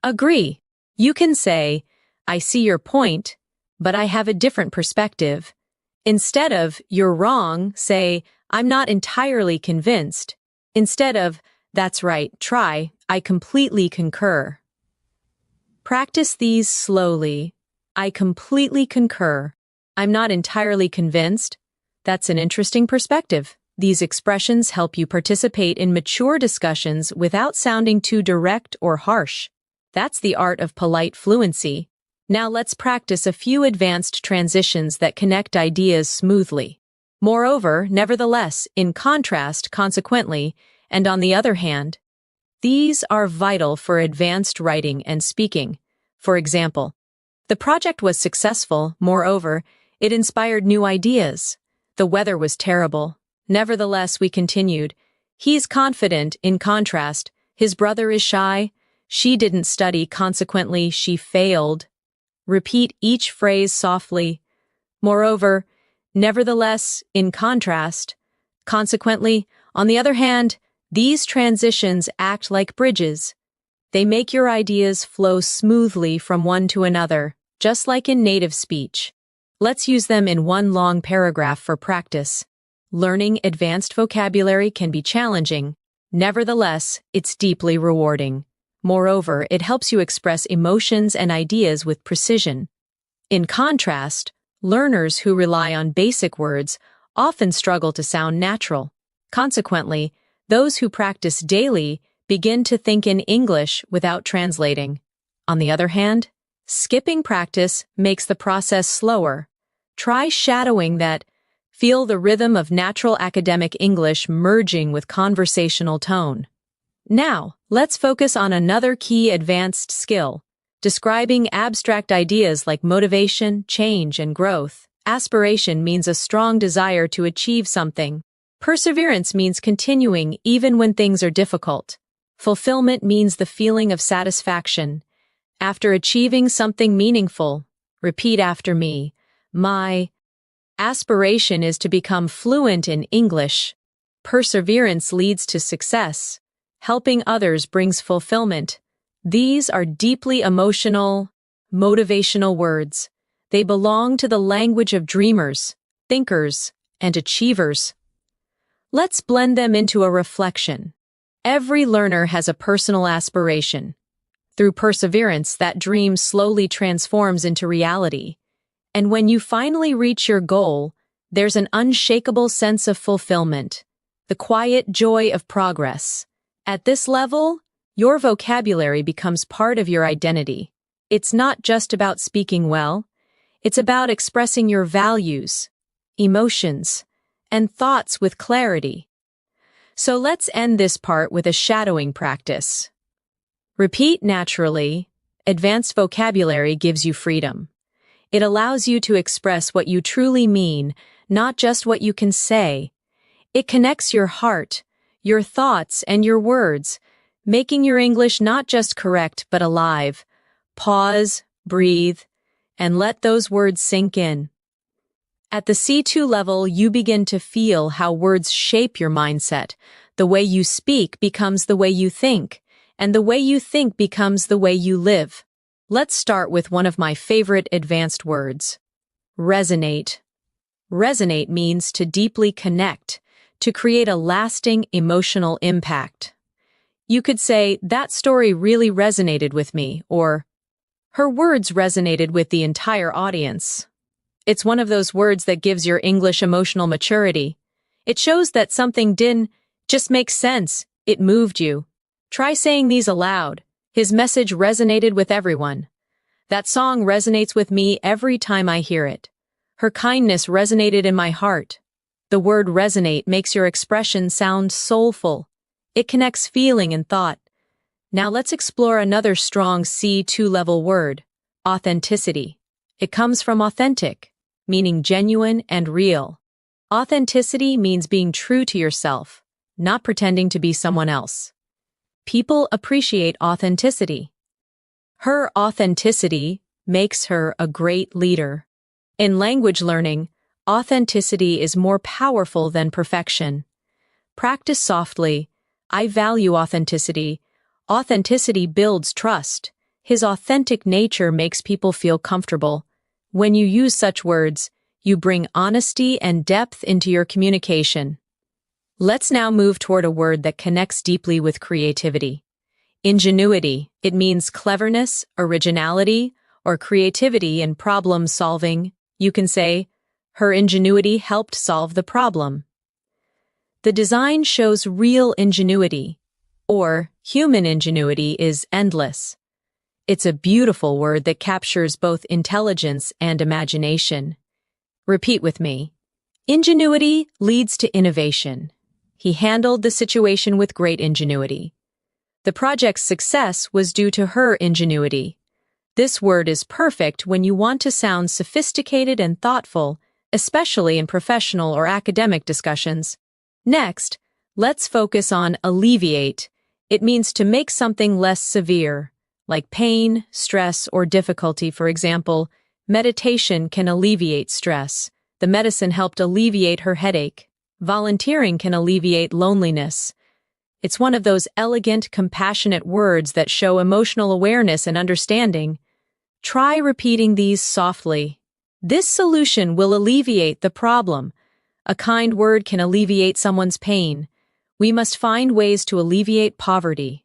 agree," you can say, "I see your point, but I have a different perspective." Instead of "you're wrong," say, "I'm not entirely convinced." Instead of That's right, try, I completely concur. Practice these slowly. I completely concur. I'm not entirely convinced. That's an interesting perspective. These expressions help you participate in mature discussions without sounding too direct or harsh. That's the art of polite fluency. Now let's practice a few advanced transitions that connect ideas smoothly. Moreover, nevertheless, in contrast, consequently, and on the other hand, these are vital for advanced writing and speaking. For example, the project was successful, moreover, it inspired new ideas. The weather was terrible. Nevertheless, we continued. He's confident, in contrast. His brother is shy. She didn't study, consequently, she failed. Repeat each phrase softly. Moreover, nevertheless, in contrast. Consequently, on the other hand, these transitions act like bridges. They make your ideas flow smoothly from one to another, just like in native speech. Let's use them in one long paragraph for practice. Learning advanced vocabulary can be challenging. Nevertheless, it's deeply rewarding. Moreover, it helps you express emotions and ideas with precision. In contrast, learners who rely on basic words often struggle to sound natural. Consequently, those who practice daily begin to think in English without translating. On the other hand, skipping practice makes the process slower. Try shadowing that. Feel the rhythm of natural academic English merging with conversational tone. Now, let's focus on another key advanced skill, describing abstract ideas like motivation, change, and growth. Aspiration means a strong desire to achieve something. Perseverance means continuing even when things are difficult. Fulfillment means the feeling of satisfaction. After achieving something meaningful, repeat after me. My aspiration is to become fluent in English. Perseverance leads to success. Helping others brings fulfillment. These are deeply emotional, motivational words. They belong to the language of dreamers, thinkers, and achievers. Let's blend them into a reflection. Every learner has a personal aspiration. Through perseverance, that dream slowly transforms into reality. And when you finally reach your goal, there's an unshakable sense of fulfillment, the quiet joy of progress. At this level, your vocabulary becomes part of your identity. It's not just about speaking well, it's about expressing your values, emotions, and thoughts with clarity. So let's end this part with a shadowing practice. Repeat naturally. Advanced vocabulary gives you freedom. It allows you to express what you truly mean, not just what you can say. It connects your heart, your thoughts, and your words, making your English not just correct but alive. Pause, breathe, and let those words sink in. At the C2 level, you begin to feel how words shape your mindset. The way you speak becomes the way you think, and the way you think becomes the way you live. Let's start with one of my favorite advanced words. Resonate. Resonate means to deeply connect, to create a lasting emotional impact. You could say, that story really resonated with me, or her words resonated with the entire audience. It's one of those words that gives your English emotional maturity. It shows that something didn't just make sense, it moved you. Try saying these aloud. His message resonated with everyone. That song resonates with me every time I hear it. Her kindness resonated in my heart. The word resonate makes your expression sound soulful. It connects feeling and thought. Now let's explore another strong C2 level word, authenticity. It comes from authentic, meaning genuine and real. Authenticity means being true to yourself, not pretending to be someone else. People appreciate authenticity. Her authenticity makes her a great leader. In language learning, authenticity is more powerful than perfection. Practice softly. I value authenticity. Authenticity builds trust. His authentic nature makes people feel comfortable. When you use such words, you bring honesty and depth into your communication. Let's now move toward a word that connects deeply with creativity. Ingenuity. It means cleverness, originality, or creativity in problem solving. You can say, her ingenuity helped solve the problem. The design shows real ingenuity, or human ingenuity is endless. It's a beautiful word that captures both intelligence and imagination. Repeat with me. Ingenuity leads to innovation. He handled the situation with great ingenuity. The project's success was due to her ingenuity. This word is perfect when you want to sound sophisticated and thoughtful, especially in professional or academic discussions. Next, let's focus on alleviate. It means to make something less severe, like pain, stress, or difficulty. For example, meditation can alleviate stress. The medicine helped alleviate her headache. Volunteering can alleviate loneliness. It's one of those elegant, compassionate words that show emotional awareness and understanding. Try repeating these softly. This solution will alleviate the problem. A kind word can alleviate someone's pain. We must find ways to alleviate poverty.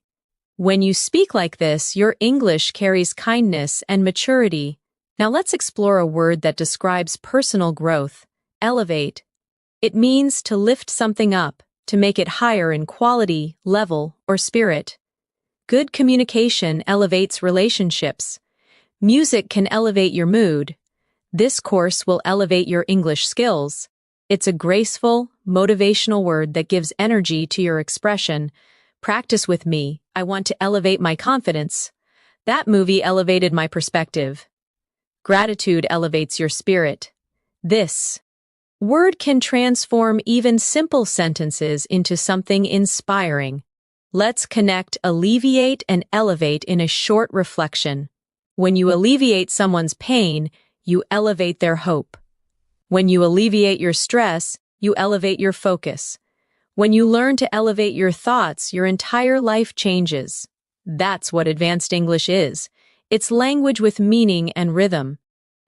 When you speak like this, your English carries kindness and maturity. Now let's explore a word that describes personal growth. Elevate. It means to lift something up, to make it higher in quality, level, or spirit. Good communication elevates relationships. Music can elevate your mood. This course will elevate your English skills. It's a graceful, motivational word that gives energy to your expression. Practice with me. I want to elevate my confidence. That movie elevated my perspective. Gratitude elevates your spirit. This word can transform even simple sentences into something inspiring. Let's connect alleviate and elevate in a short reflection. When you alleviate someone's pain, you elevate their hope. When you alleviate your stress, you elevate your focus. When you learn to elevate your thoughts, your entire life changes. That's what advanced English is. It's language with meaning and rhythm.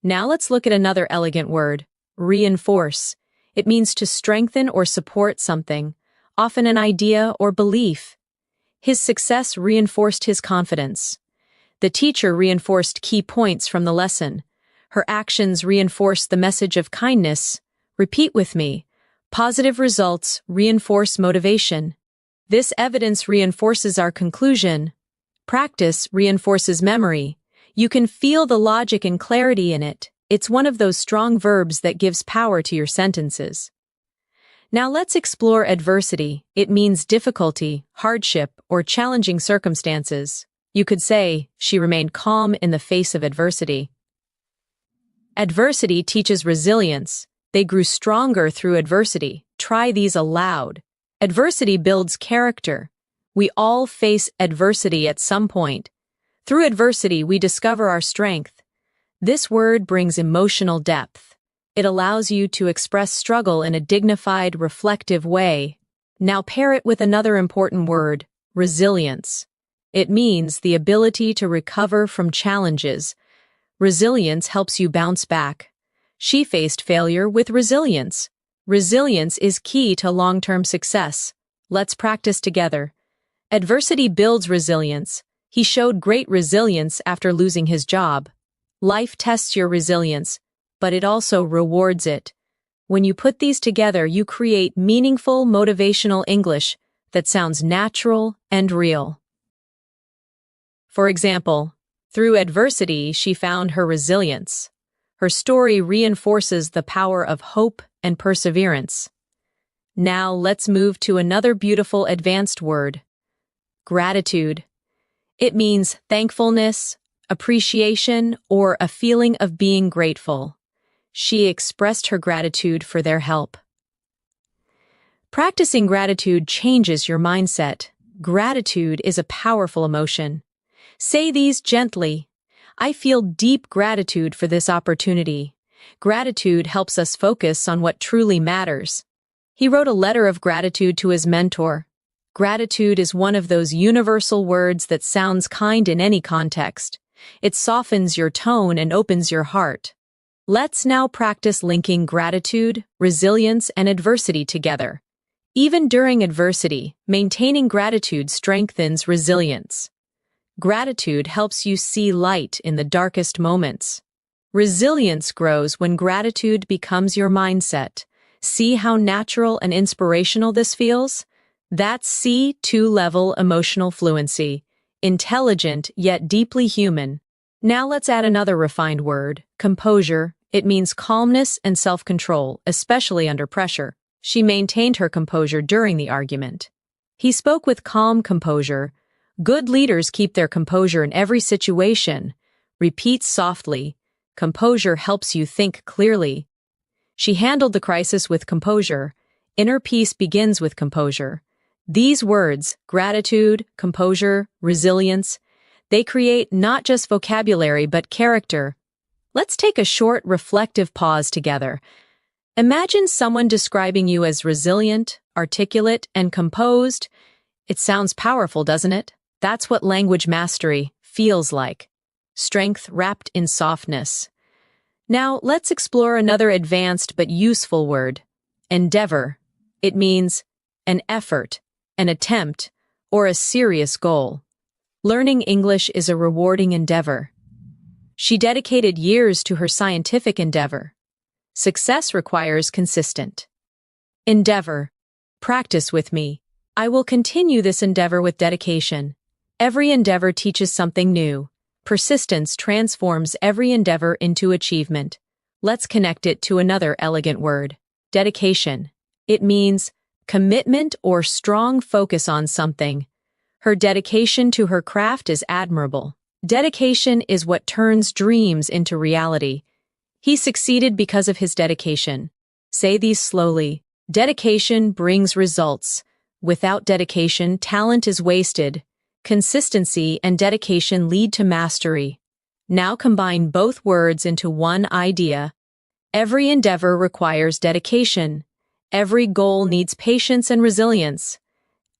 Now let's look at another elegant word. Reinforce. It means to strengthen or support something, often an idea or belief. His success reinforced his confidence. The teacher reinforced key points from the lesson. Her actions reinforced the message of kindness. Repeat with me. Positive results reinforce motivation. This evidence reinforces our conclusion. Practice reinforces memory. You can feel the logic and clarity in it. It's one of those strong verbs that gives power to your sentences. Now let's explore adversity. It means difficulty, hardship, or challenging circumstances. You could say, she remained calm in the face of adversity. Adversity teaches resilience. They grew stronger through adversity. Try these aloud. Adversity builds character. We all face adversity at some point. Through adversity, we discover our strength. This word brings emotional depth. It allows you to express struggle in a dignified, reflective way. Now pair it with another important word, resilience. It means the ability to recover from challenges. Resilience helps you bounce back. She faced failure with resilience. Resilience is key to long-term success. Let's practice together. Adversity builds resilience. He showed great resilience after losing his job. Life tests your resilience, but it also rewards it. When you put these together, you create meaningful, motivational English that sounds natural and real. For example, through adversity, she found her resilience. Her story reinforces the power of hope and perseverance. Now let's move to another beautiful advanced word, gratitude. It means thankfulness, appreciation, or a feeling of being grateful. She expressed her gratitude for their help. Practicing gratitude changes your mindset. Gratitude is a powerful emotion. Say these gently. I feel deep gratitude for this opportunity. Gratitude helps us focus on what truly matters. He wrote a letter of gratitude to his mentor. Gratitude is one of those universal words that sounds kind in any context. It softens your tone and opens your heart. Let's now practice linking gratitude, resilience, and adversity together. Even during adversity, maintaining gratitude strengthens resilience. Gratitude helps you see light in the darkest moments. Resilience grows when gratitude becomes your mindset. See how natural and inspirational this feels? That's C2 level emotional fluency. Intelligent yet deeply human. Now let's add another refined word, composure. It means calmness and self-control, especially under pressure. She maintained her composure during the argument. He spoke with calm composure. Good leaders keep their composure in every situation. Repeat softly. Composure helps you think clearly. She handled the crisis with composure. Inner peace begins with composure. These words, gratitude, composure, resilience, they create not just vocabulary but character. Let's take a short, reflective pause together. Imagine someone describing you as resilient, articulate, and composed. It sounds powerful, doesn't it? That's what language mastery feels like. Strength wrapped in softness. Now, let's explore another advanced but useful word, endeavor. It means an effort, an attempt, or a serious goal. Learning English is a rewarding endeavor. She dedicated years to her scientific endeavor. Success requires consistent endeavor. Practice with me. I will continue this endeavor with dedication. Every endeavor teaches something new. Persistence transforms every endeavor into achievement. Let's connect it to another elegant word, dedication. It means commitment or strong focus on something. Her dedication to her craft is admirable. Dedication is what turns dreams into reality. He succeeded because of his dedication. Say these slowly. Dedication brings results. Without dedication, talent is wasted. Consistency and dedication lead to mastery. Now combine both words into one idea. Every endeavor requires dedication. Every goal needs patience and resilience.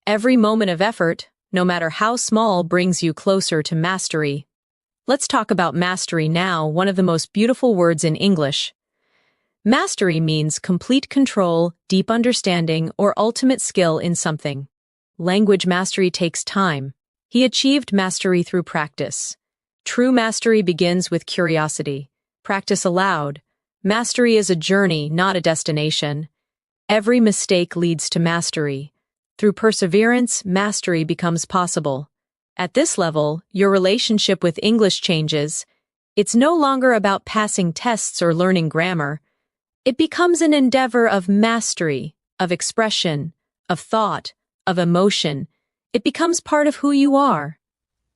Every moment of effort, no matter how small, brings you closer to mastery. Let's talk about mastery now, one of the most beautiful words in English. Mastery means complete control, deep understanding, or ultimate skill in something. Language mastery takes time. He achieved mastery through practice. True mastery begins with curiosity. Practice aloud. Mastery is a journey, not a destination. Every mistake leads to mastery. Through perseverance, mastery becomes possible. At this level, your relationship with English changes. It's no longer about passing tests or learning grammar. It becomes an endeavor of mastery, of expression, of thought, of emotion. It becomes part of who you are.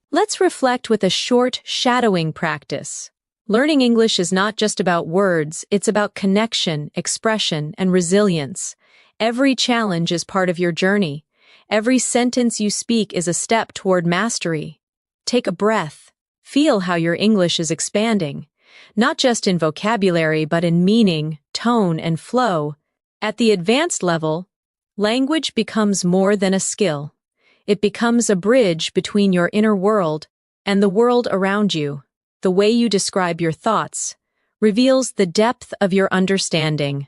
Let's reflect with a short shadowing practice. Learning English is not just about words, it's about connection, expression, and resilience. Every challenge is part of your journey. Every sentence you speak is a step toward mastery. Take a breath. Feel how your English is expanding, not just in vocabulary but in meaning, tone, and flow. At the advanced level, language becomes more than a skill. It becomes a bridge between your inner world and the world around you. The way you describe your thoughts reveals the depth of your understanding.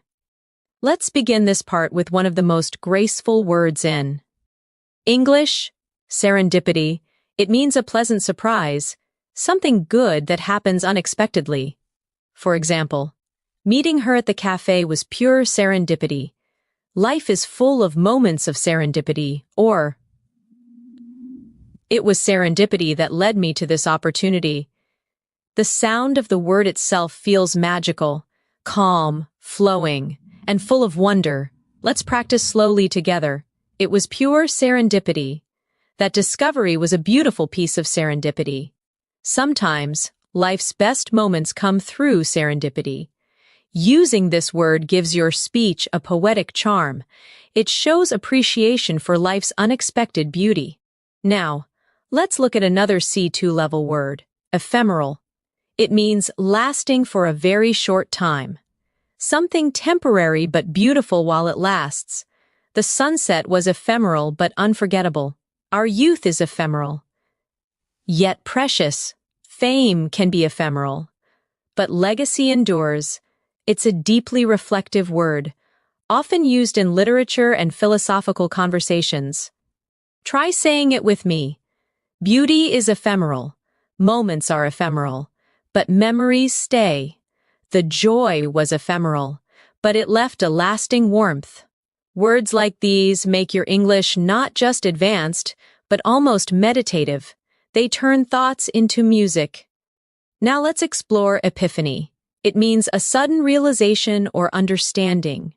Let's begin this part with one of the most graceful words in English, serendipity. It means a pleasant surprise, something good that happens unexpectedly. For example, meeting her at the cafe was pure serendipity. Life is full of moments of serendipity, or it was serendipity that led me to this opportunity. The sound of the word itself feels magical, calm, flowing, and full of wonder. Let's practice slowly together. It was pure serendipity. That discovery was a beautiful piece of serendipity. Sometimes, life's best moments come through serendipity. Using this word gives your speech a poetic charm. It shows appreciation for life's unexpected beauty. Now, let's look at another C2 level word, ephemeral. It means lasting for a very short time. Something temporary but beautiful while it lasts. The sunset was ephemeral but unforgettable. Our youth is ephemeral, yet precious. Fame can be ephemeral, but legacy endures. It's a deeply reflective word. often used in literature and philosophical conversations. Try saying it with me. Beauty is ephemeral. Moments are ephemeral. But memories stay. The joy was ephemeral, but it left a lasting warmth. Words like these make your English not just advanced, but almost meditative. They turn thoughts into music. Now let's explore epiphany. It means a sudden realization or understanding,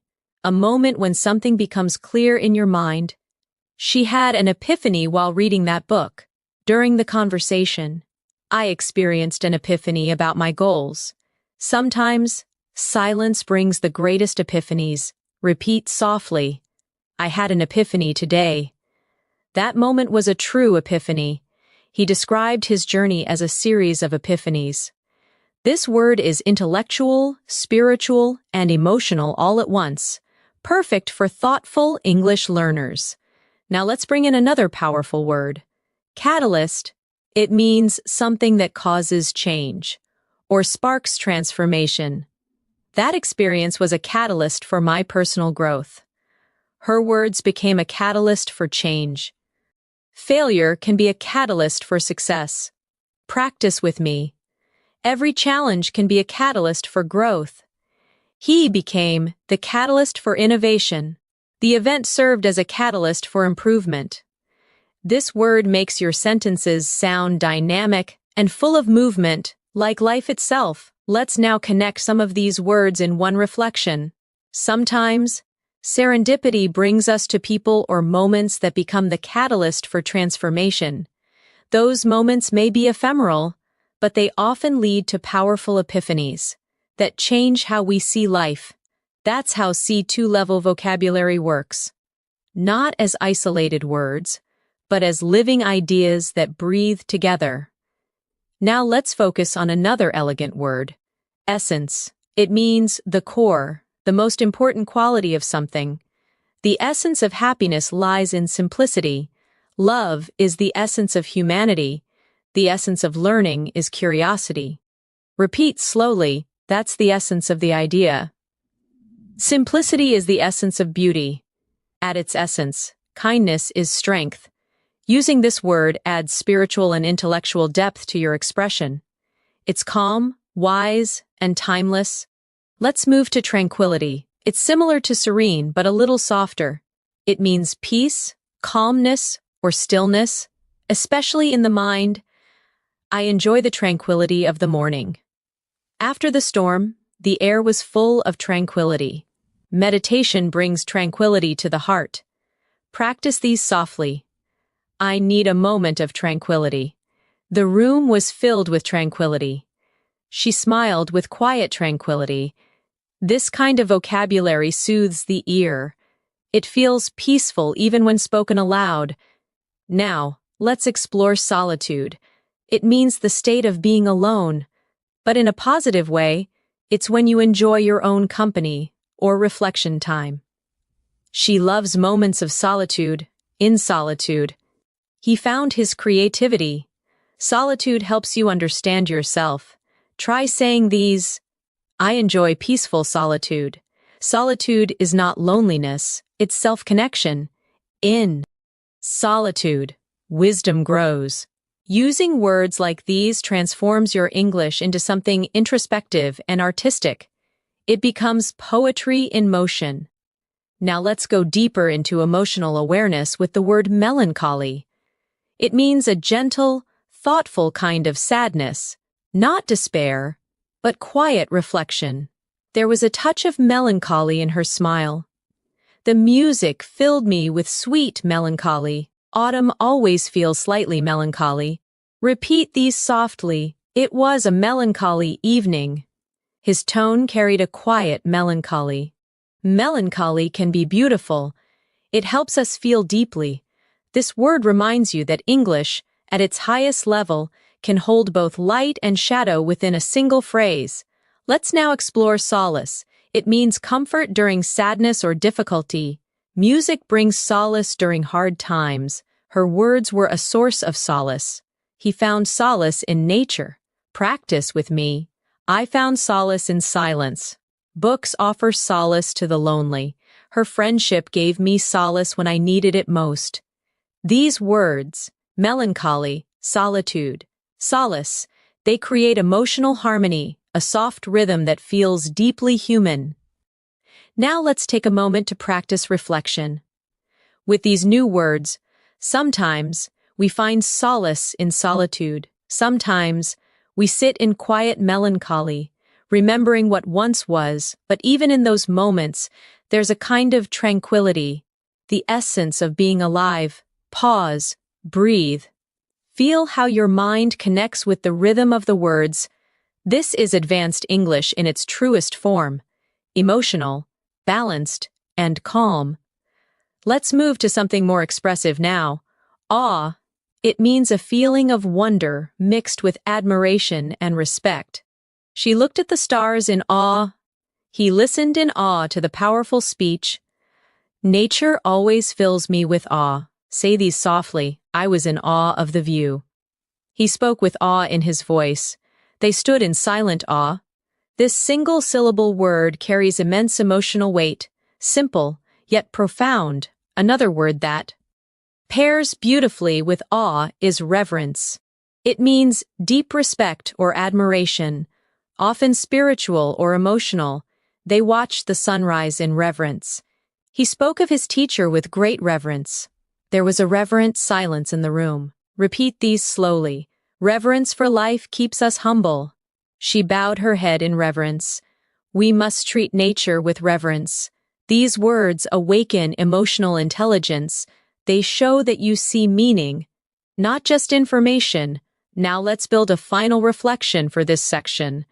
a moment when something becomes clear in your mind. She had an epiphany while reading that book. During the conversation, I experienced an epiphany about my goals. Sometimes, silence brings the greatest epiphanies. Repeat softly. I had an epiphany today. That moment was a true epiphany. He described his journey as a series of epiphanies. This word is intellectual, spiritual, and emotional all at once, perfect for thoughtful English learners. Now let's bring in another powerful word. Catalyst. It means something that causes change, or sparks transformation. That experience was a catalyst for my personal growth. Her words became a catalyst for change. Failure can be a catalyst for success. Practice with me. Every challenge can be a catalyst for growth. He became the catalyst for innovation. The event served as a catalyst for improvement. This word makes your sentences sound dynamic and full of movement, like life itself. Let's now connect some of these words in one reflection. Sometimes, serendipity brings us to people or moments that become the catalyst for transformation. Those moments may be ephemeral, but they often lead to powerful epiphanies that change how we see life. That's how C2-level vocabulary works. Not as isolated words, but as living ideas that breathe together. Now let's focus on another elegant word. Essence. It means the core, the most important quality of something. The essence of happiness lies in simplicity. Love is the essence of humanity. The essence of learning is curiosity. Repeat slowly, that's the essence of the idea. Simplicity is the essence of beauty. At its essence, kindness is strength. Using this word adds spiritual and intellectual depth to your expression. It's calm, wise, and timeless. Let's move to tranquility. It's similar to serene, but a little softer. It means peace, calmness, or stillness, especially in the mind. I enjoy the tranquility of the morning. After the storm, the air was full of tranquility. Meditation brings tranquility to the heart. Practice these softly. I need a moment of tranquility. The room was filled with tranquility. She smiled with quiet tranquility. This kind of vocabulary soothes the ear. It feels peaceful even when spoken aloud. Now, let's explore solitude. It means the state of being alone. But in a positive way, it's when you enjoy your own company or reflection time. She loves moments of solitude, in solitude. He found his creativity. Solitude helps you understand yourself. Try saying these. I enjoy peaceful solitude. Solitude is not loneliness, it's self-connection. In solitude, wisdom grows. Using words like these transforms your English into something introspective and artistic. It becomes poetry in motion. Now let's go deeper into emotional awareness with the word melancholy. It means a gentle, thoughtful kind of sadness, not despair, but quiet reflection. There was a touch of melancholy in her smile. The music filled me with sweet melancholy. Autumn always feels slightly melancholy. Repeat these softly. It was a melancholy evening. His tone carried a quiet melancholy. Melancholy can be beautiful. It helps us feel deeply. This word reminds you that English, at its highest level, can hold both light and shadow within a single phrase. Let's now explore solace. It means comfort during sadness or difficulty. Music brings solace during hard times. Her words were a source of solace. He found solace in nature. Practice with me. I found solace in silence. Books offer solace to the lonely. Her friendship gave me solace when I needed it most. These words, melancholy, solitude, solace, they create emotional harmony, a soft rhythm that feels deeply human. Now let's take a moment to practice reflection. With these new words, sometimes we find solace in solitude. Sometimes we sit in quiet melancholy, remembering what once was, but even in those moments, there's a kind of tranquility, the essence of being alive. Pause, breathe. Feel how your mind connects with the rhythm of the words. This is advanced English in its truest form, emotional, balanced, and calm. Let's move to something more expressive now. Awe. It means a feeling of wonder mixed with admiration and respect. She looked at the stars in awe. He listened in awe to the powerful speech. Nature always fills me with awe. Say these softly. I was in awe of the view. He spoke with awe in his voice. They stood in silent awe. This single-syllable word carries immense emotional weight, simple, yet profound. Another word that pairs beautifully with awe is reverence. It means deep respect or admiration, often spiritual or emotional. They watched the sunrise in reverence. He spoke of his teacher with great reverence. There was a reverent silence in the room. Repeat these slowly. Reverence for life keeps us humble. She bowed her head in reverence. We must treat nature with reverence. These words awaken emotional intelligence. They show that you see meaning, not just information. Now let's build a final reflection for this section.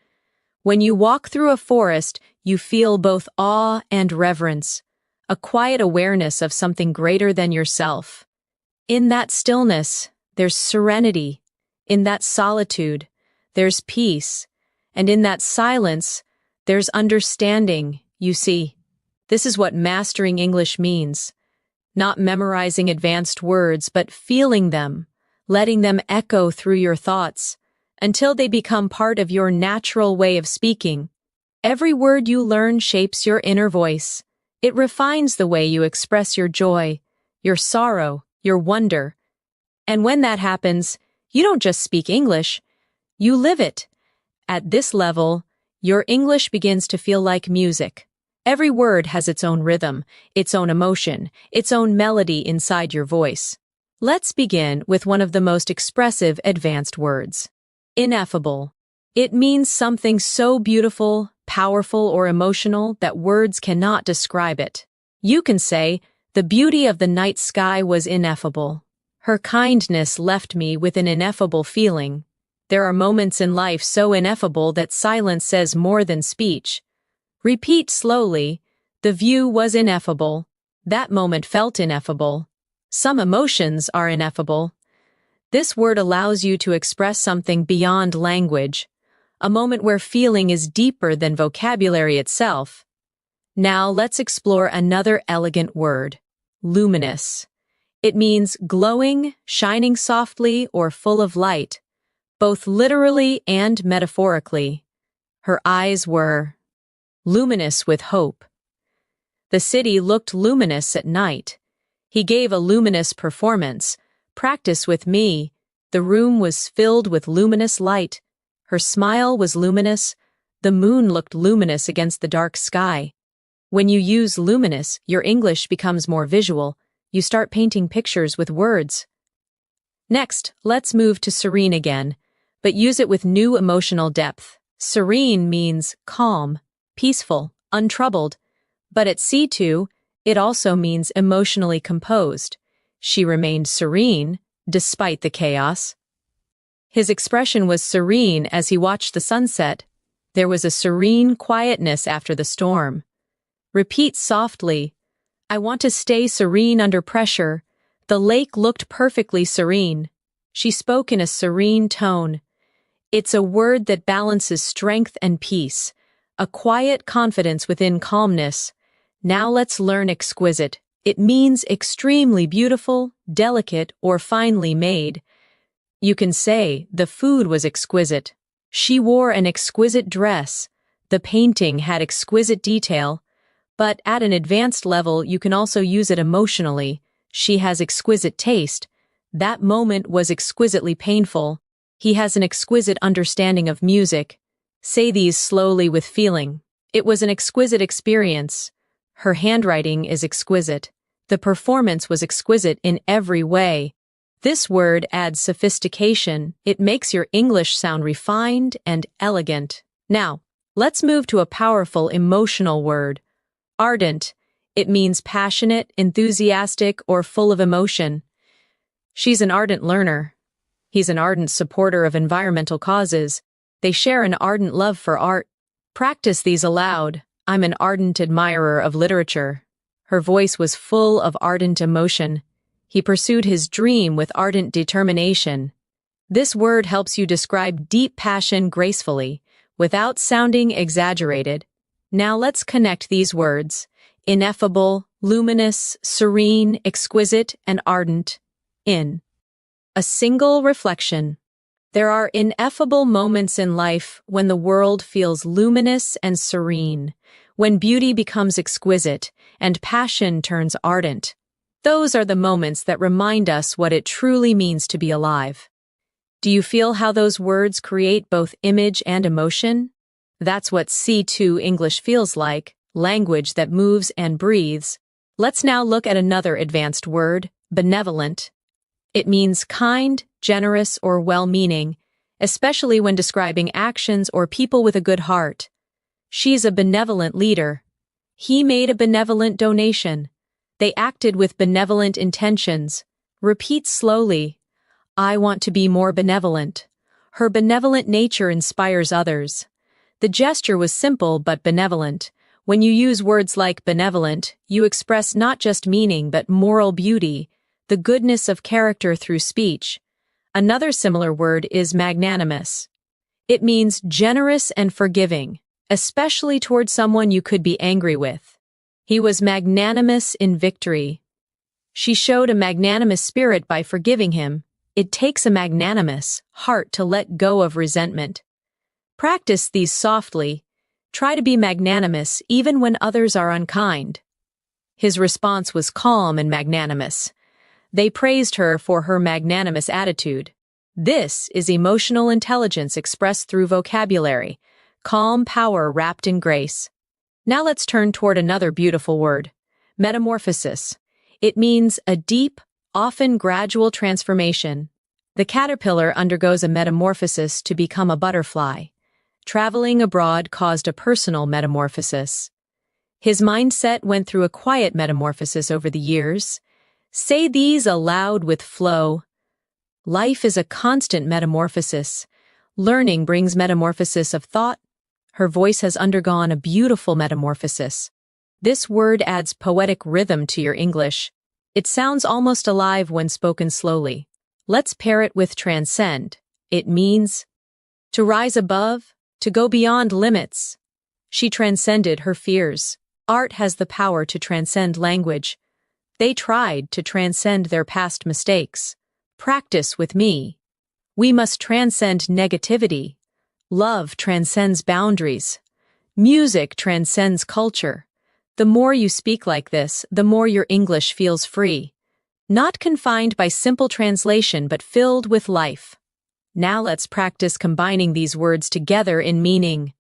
When you walk through a forest, you feel both awe and reverence, a quiet awareness of something greater than yourself. In that stillness, there's serenity. In that solitude, there's peace. And in that silence, there's understanding, you see. This is what mastering English means. Not memorizing advanced words, but feeling them, letting them echo through your thoughts, until they become part of your natural way of speaking. Every word you learn shapes your inner voice. It refines the way you express your joy, your sorrow, your wonder. And when that happens, you don't just speak English, you live it. At this level, your English begins to feel like music. Every word has its own rhythm, its own emotion, its own melody inside your voice. Let's begin with one of the most expressive advanced words. Ineffable. It means something so beautiful, powerful, or emotional that words cannot describe it. You can say, the beauty of the night sky was ineffable. Her kindness left me with an ineffable feeling. There are moments in life so ineffable that silence says more than speech. Repeat slowly, the view was ineffable. That moment felt ineffable. Some emotions are ineffable. This word allows you to express something beyond language, a moment where feeling is deeper than vocabulary itself. Now let's explore another elegant word, luminous. It means glowing, shining softly, or full of light, both literally and metaphorically. Her eyes were luminous with hope. The city looked luminous at night. He gave a luminous performance. Practice with me. The room was filled with luminous light. Her smile was luminous. The moon looked luminous against the dark sky. When you use luminous, your English becomes more visual. You start painting pictures with words. Next, let's move to serene again, but use it with new emotional depth. Serene means calm, peaceful, untroubled, but at C2, it also emotionally emotionally composed. She remained serene, despite the chaos. His expression was serene as he watched the sunset. There was a serene quietness after the storm. Repeat softly, I want to stay serene under pressure. The lake looked perfectly serene. She spoke in a serene tone. It's a word that balances strength and peace, a quiet confidence within calmness. Now let's learn exquisite. It means extremely beautiful, delicate, or finely made. You can say, the food was exquisite. She wore an exquisite dress. The painting had exquisite detail. But at an advanced level, you can also use it emotionally. She has exquisite taste. That moment was exquisitely painful. He has an exquisite understanding of music. Say these slowly with feeling. It was an exquisite experience. Her handwriting is exquisite. The performance was exquisite in every way. This word adds sophistication. It makes your English sound refined and elegant. Now, let's move to a powerful emotional word. Ardent. It means passionate, enthusiastic, or full of emotion. She's an ardent learner. He's an ardent supporter of environmental causes. They share an ardent love for art. Practice these aloud. I'm an ardent admirer of literature. Her voice was full of ardent emotion. He pursued his dream with ardent determination. This word helps you describe deep passion gracefully, without sounding exaggerated. Now let's connect these words: ineffable, luminous, serene, exquisite, and ardent, in a single reflection. There are ineffable moments in life when the world feels luminous and serene, when beauty becomes exquisite and passion turns ardent. Those are the moments that remind us what it truly means to be alive. Do you feel how those words create both image and emotion? That's what C2 English feels like, language that moves and breathes. Let's now look at another advanced word, benevolent. It means kind, generous, or well-meaning, especially when describing actions or people with a good heart. She's a benevolent leader. He made a benevolent donation. They acted with benevolent intentions. Repeat slowly. I want to be more benevolent. Her benevolent nature inspires others. The gesture was simple but benevolent. When you use words like benevolent, you express not just meaning but moral beauty, the goodness of character through speech. Another similar word is magnanimous. It means generous and forgiving, especially toward someone you could be angry with. He was magnanimous in victory. She showed a magnanimous spirit by forgiving him. It takes a magnanimous heart to let go of resentment. Practice these softly. Try to be magnanimous even when others are unkind. His response was calm and magnanimous. They praised her for her magnanimous attitude. This is emotional intelligence expressed through vocabulary, calm power wrapped in grace. Now let's turn toward another beautiful word, metamorphosis. It means a deep, often gradual transformation. The caterpillar undergoes a metamorphosis to become a butterfly. Traveling abroad caused a personal metamorphosis. His mindset went through a quiet metamorphosis over the years. Say these aloud with flow. Life is a constant metamorphosis. Learning brings metamorphosis of thought. Her voice has undergone a beautiful metamorphosis. This word adds poetic rhythm to your English. It sounds almost alive when spoken slowly. Let's pair it with transcend. It means to rise above, to go beyond limits. She transcended her fears. Art has the power to transcend language. They tried to transcend their past mistakes. Practice with me. We must transcend negativity. Love transcends boundaries. Music transcends culture. The more you speak like this, the more your English feels free. Not confined by simple translation, but filled with life. Now let's practice combining these words together in meaning.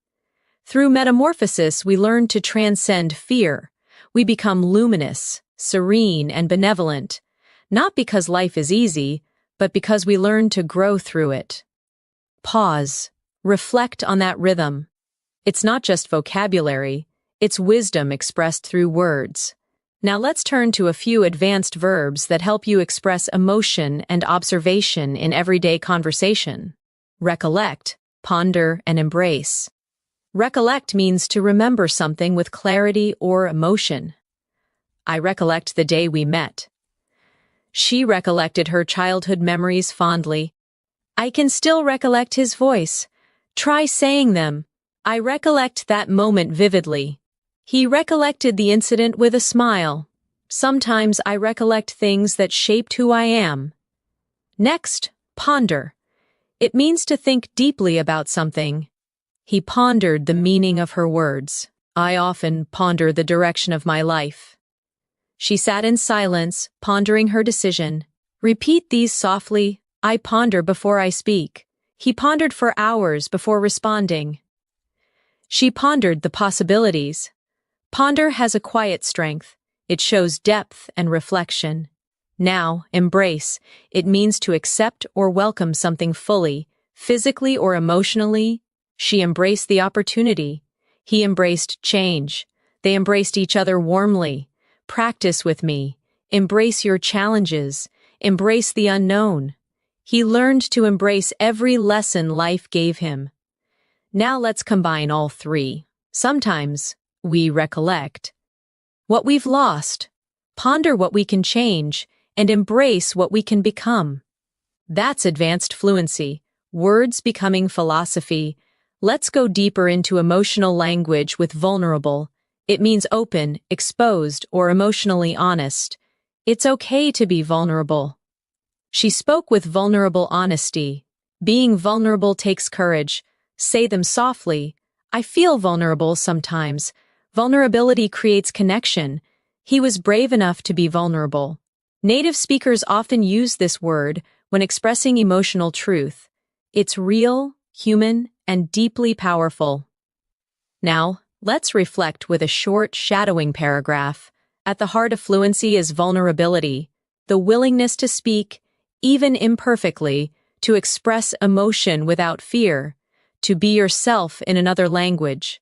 Through metamorphosis, we learn to transcend fear. We become luminous, serene, and benevolent, not because life is easy, but because we learn to grow through it. Pause. Reflect on that rhythm. It's not just vocabulary, it's wisdom expressed through words. Now let's turn to a few advanced verbs that help you express emotion and observation in everyday conversation. Recollect, ponder, and embrace. Recollect means to remember something with clarity or emotion. I recollect the day we met. She recollected her childhood memories fondly. I can still recollect his voice. Try saying them. I recollect that moment vividly. He recollected the incident with a smile. Sometimes I recollect things that shaped who I am. Next, ponder. It means to think deeply about something. He pondered the meaning of her words. I often ponder the direction of my life. She sat in silence, pondering her decision. Repeat these softly. I ponder before I speak. He pondered for hours before responding. She pondered the possibilities. Ponder has a quiet strength. It shows depth and reflection. Now, embrace. It means to accept or welcome something fully, physically or emotionally. She embraced the opportunity. He embraced change. They embraced each other warmly. Practice with me. Embrace your challenges. Embrace the unknown. He learned to embrace every lesson life gave him. Now let's combine all three. Sometimes we recollect what we've lost, ponder what we can change, and embrace what we can become. That's advanced fluency, words becoming philosophy. Let's go deeper into emotional language with vulnerable. It means open, exposed, or emotionally honest. It's okay to be vulnerable. She spoke with vulnerable honesty. Being vulnerable takes courage. Say them softly. I feel vulnerable sometimes. Vulnerability creates connection. He was brave enough to be vulnerable. Native speakers often use this word when expressing emotional truth. It's real, human, and deeply powerful. Now, let's reflect with a short, shadowing paragraph. At the heart of fluency is vulnerability, the willingness to speak, even imperfectly, to express emotion without fear, to be yourself in another language.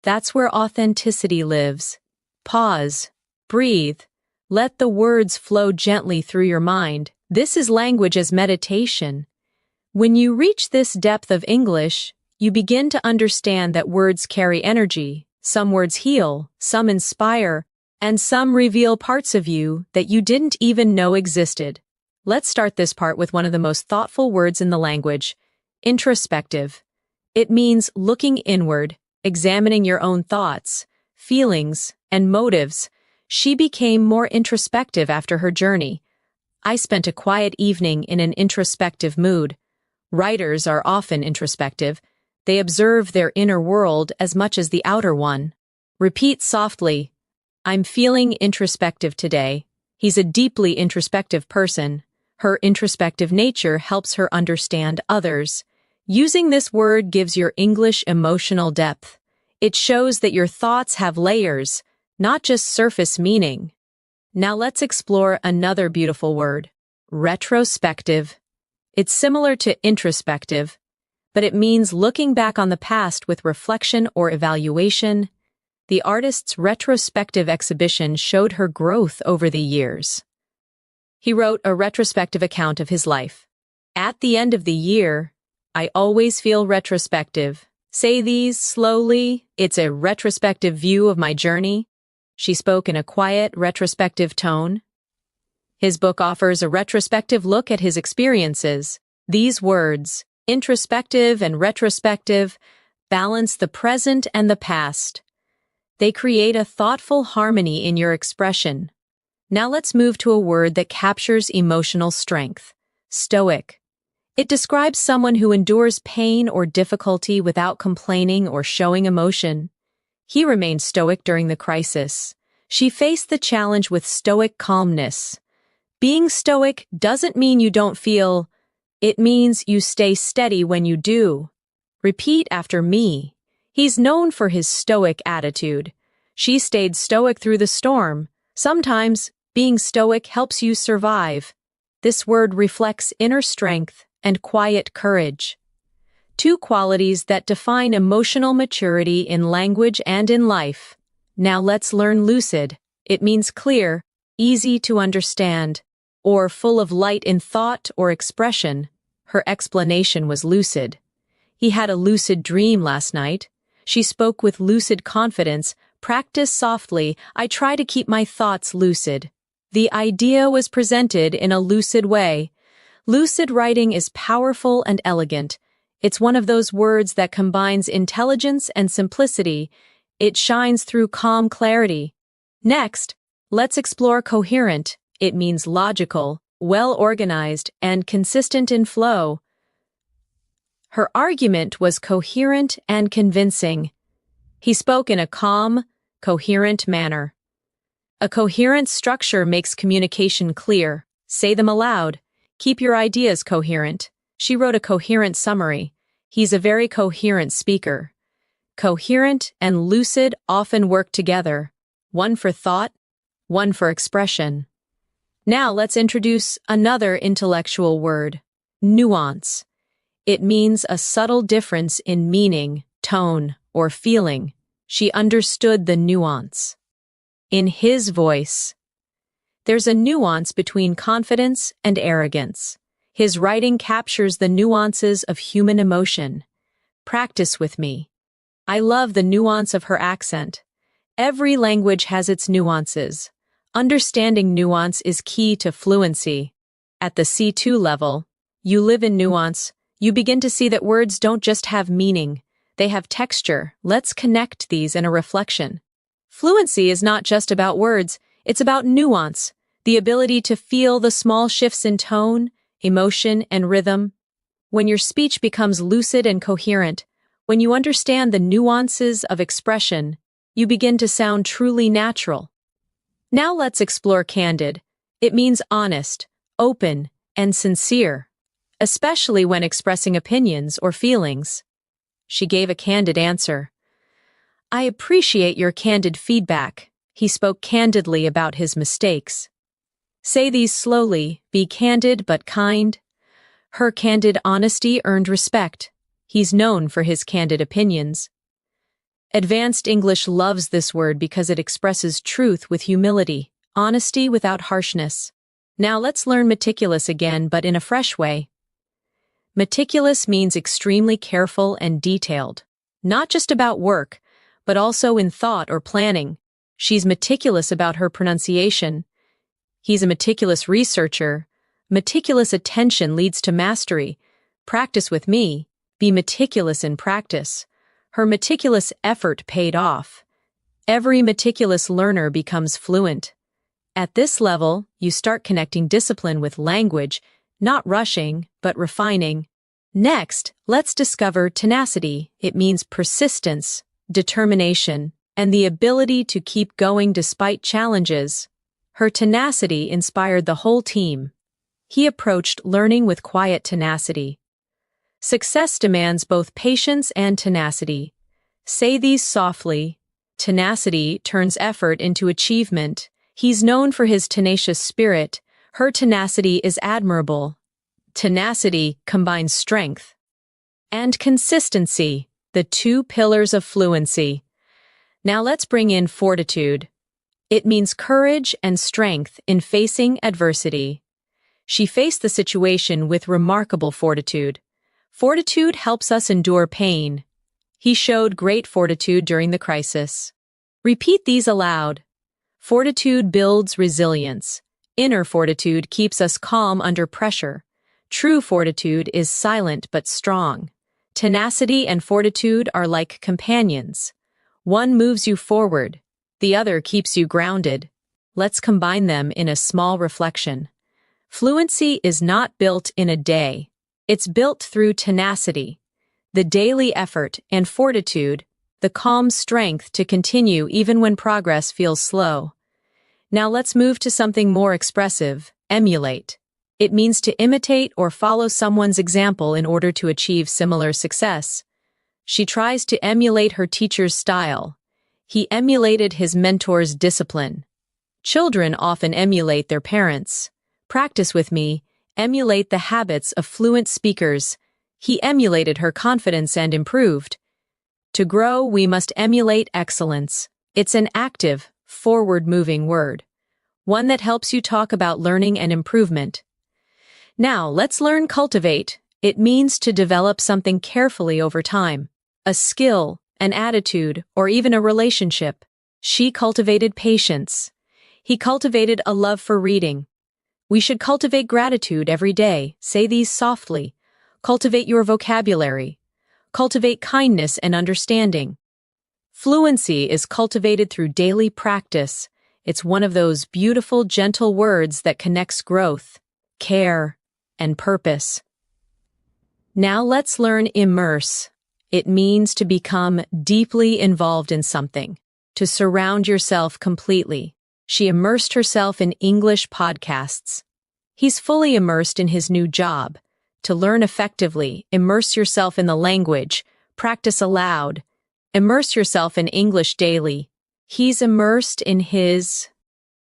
That's where authenticity lives. Pause. Breathe. Let the words flow gently through your mind. This is language as meditation. When you reach this depth of English, you begin to understand that words carry energy. Some words heal, some inspire, and some reveal parts of you that you didn't even know existed. Let's start this part with one of the most thoughtful words in the language, introspective. It means looking inward, examining your own thoughts, feelings, and motives. She became more introspective after her journey. I spent a quiet evening in an introspective mood. Writers are often introspective. They observe their inner world as much as the outer one. Repeat softly, I'm feeling introspective today. He's a deeply introspective person. Her introspective nature helps her understand others. Using this word gives your English emotional depth. It shows that your thoughts have layers, not just surface meaning. Now let's explore another beautiful word, retrospective. It's similar to introspective, but it means looking back on the past with reflection or evaluation. The artist's retrospective exhibition showed her growth over the years. He wrote a retrospective account of his life. At the end of the year, I always feel retrospective. Say these slowly. It's a retrospective view of my journey. She spoke in a quiet, retrospective tone. His book offers a retrospective look at his experiences. These words, introspective and retrospective, balance the present and the past. They create a thoughtful harmony in your expression. Now let's move to a word that captures emotional strength, stoic. It describes someone who endures pain or difficulty without complaining or showing emotion. He remained stoic during the crisis. She faced the challenge with stoic calmness. Being stoic doesn't mean you don't feel. It means you stay steady when you do. Repeat after me. He's known for his stoic attitude. She stayed stoic through the storm. Sometimes, being stoic helps you survive. This word reflects inner strength and quiet courage. Two qualities that define emotional maturity in language and in life. Now let's learn lucid. It means clear, easy to understand, or full of light in thought or expression. Her explanation was lucid. He had a lucid dream last night. She spoke with lucid confidence. Practice softly. I try to keep my thoughts lucid. The idea was presented in a lucid way. Lucid writing is powerful and elegant. It's one of those words that combines intelligence and simplicity. It shines through calm clarity. Next, let's explore coherent. It means logical, well-organized, and consistent in flow. Her argument was coherent and convincing. He spoke in a calm, coherent manner. A coherent structure makes communication clear. Say them aloud. Keep your ideas coherent. She wrote a coherent summary. He's a very coherent speaker. Coherent and lucid often work together, one for thought, one for expression. Now let's introduce another intellectual word, nuance. It means a subtle difference in meaning, tone, or feeling. She understood the nuance. In his voice. There's a nuance between confidence and arrogance. His writing captures the nuances of human emotion. Practice with me. I love the nuance of her accent. Every language has its nuances. Understanding nuance is key to fluency. At the C2 level, you live in nuance. You begin to see that words don't just have meaning. They have texture. Let's connect these in a reflection. Fluency is not just about words, it's about nuance, the ability to feel the small shifts in tone, emotion, and rhythm. When your speech becomes lucid and coherent, when you understand the nuances of expression, you begin to sound truly natural. Now let's explore candid. It means honest, open, and sincere, especially when expressing opinions or feelings. She gave a candid answer. I appreciate your candid feedback. He spoke candidly about his mistakes. Say these slowly, be candid but kind. Her candid honesty earned respect. He's known for his candid opinions. Advanced English loves this word because it expresses truth with humility, honesty without harshness. Now let's learn meticulous again, but in a fresh way. Meticulous means extremely careful and detailed, not just about work, but also in thought or planning. She's meticulous about her pronunciation. He's a meticulous researcher. Meticulous attention leads to mastery. Practice with me. Be meticulous in practice. Her meticulous effort paid off. Every meticulous learner becomes fluent. At this level, you start connecting discipline with language, not rushing, but refining. Next, let's discover tenacity. It means persistence, determination, and the ability to keep going despite challenges. Her tenacity inspired the whole team. He approached learning with quiet tenacity. Success demands both patience and tenacity. Say these softly. Tenacity turns effort into achievement. He's known for his tenacious spirit. Her tenacity is admirable. Tenacity combines strength and consistency, the two pillars of fluency. Now let's bring in fortitude. It means courage and strength in facing adversity. She faced the situation with remarkable fortitude. Fortitude helps us endure pain. He showed great fortitude during the crisis. Repeat these aloud. Fortitude builds resilience. Inner fortitude keeps us calm under pressure. True fortitude is silent but strong. Tenacity and fortitude are like companions. One moves you forward, the other keeps you grounded. Let's combine them in a small reflection. Fluency is not built in a day. It's built through tenacity, the daily effort, and fortitude, the calm strength to continue even when progress feels slow. Now let's move to something more expressive, emulate. It means to imitate or follow someone's example in order to achieve similar success. She tries to emulate her teacher's style. He emulated his mentor's discipline. Children often emulate their parents. Practice with me. Emulate the habits of fluent speakers. He emulated her confidence and improved. To grow, we must emulate excellence. It's an active, forward-moving word, one that helps you talk about learning and improvement. Now, let's learn cultivate. It means to develop something carefully over time, a skill, an attitude, or even a relationship. She cultivated patience. He cultivated a love for reading. We should cultivate gratitude every day. Say these softly. Cultivate your vocabulary. Cultivate kindness and understanding. Fluency is cultivated through daily practice. It's one of those beautiful, gentle words that connects growth, care, and purpose. Now let's learn immerse. It means to become deeply involved in something, to surround yourself completely. She immersed herself in English podcasts. He's fully immersed in his new job. To learn effectively, immerse yourself in the language, practice aloud, immerse yourself in English daily. He's immersed in his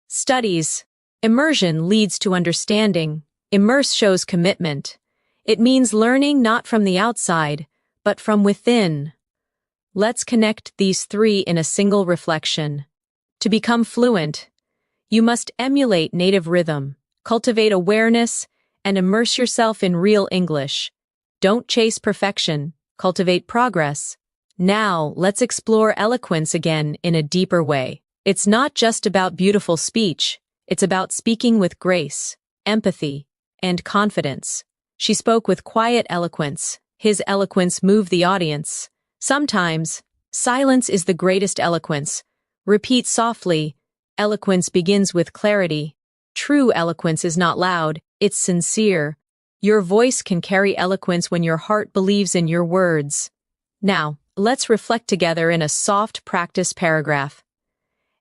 studies. Immersion leads to understanding. Immerse shows commitment. It means learning not from the outside, but from within. Let's connect these three in a single reflection. To become fluent, you must emulate native rhythm, cultivate awareness, and immerse yourself in real English. Don't chase perfection, cultivate progress. Now, let's explore eloquence again in a deeper way. It's not just about beautiful speech, it's about speaking with grace, empathy, and confidence. She spoke with quiet eloquence. His eloquence moved the audience. Sometimes, silence is the greatest eloquence. Repeat softly. Eloquence begins with clarity. True eloquence is not loud, it's sincere. Your voice can carry eloquence when your heart believes in your words. Now, let's reflect together in a soft practice paragraph.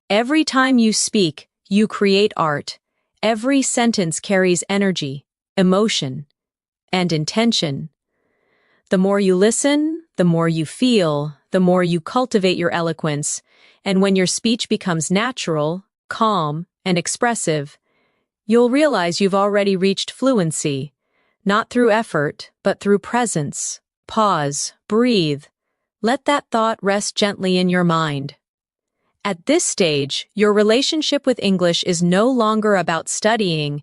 Every time you speak, you create art. Every sentence carries energy, emotion, and intention. The more you listen, the more you feel, the more you cultivate your eloquence, and when your speech becomes natural, calm, and expressive, you'll realize you've already reached fluency, not through effort, but through presence. Pause, breathe. Let that thought rest gently in your mind. At this stage, your relationship with English is no longer about studying,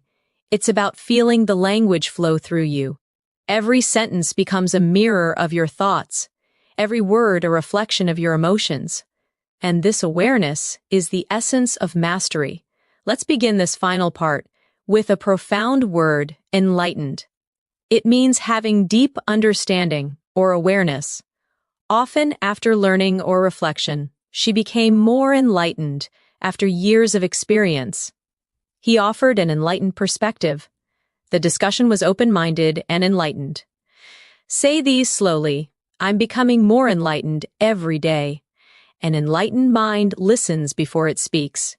it's about feeling the language flow through you. Every sentence becomes a mirror of your thoughts, every word a reflection of your emotions. And this awareness is the essence of mastery. Let's begin this final part with a profound word, enlightened. It means having deep understanding or awareness. Often after learning or reflection, she became more enlightened after years of experience. He offered an enlightened perspective. The discussion was open-minded and enlightened. Say these slowly. I'm becoming more enlightened every day. An enlightened mind listens before it speaks.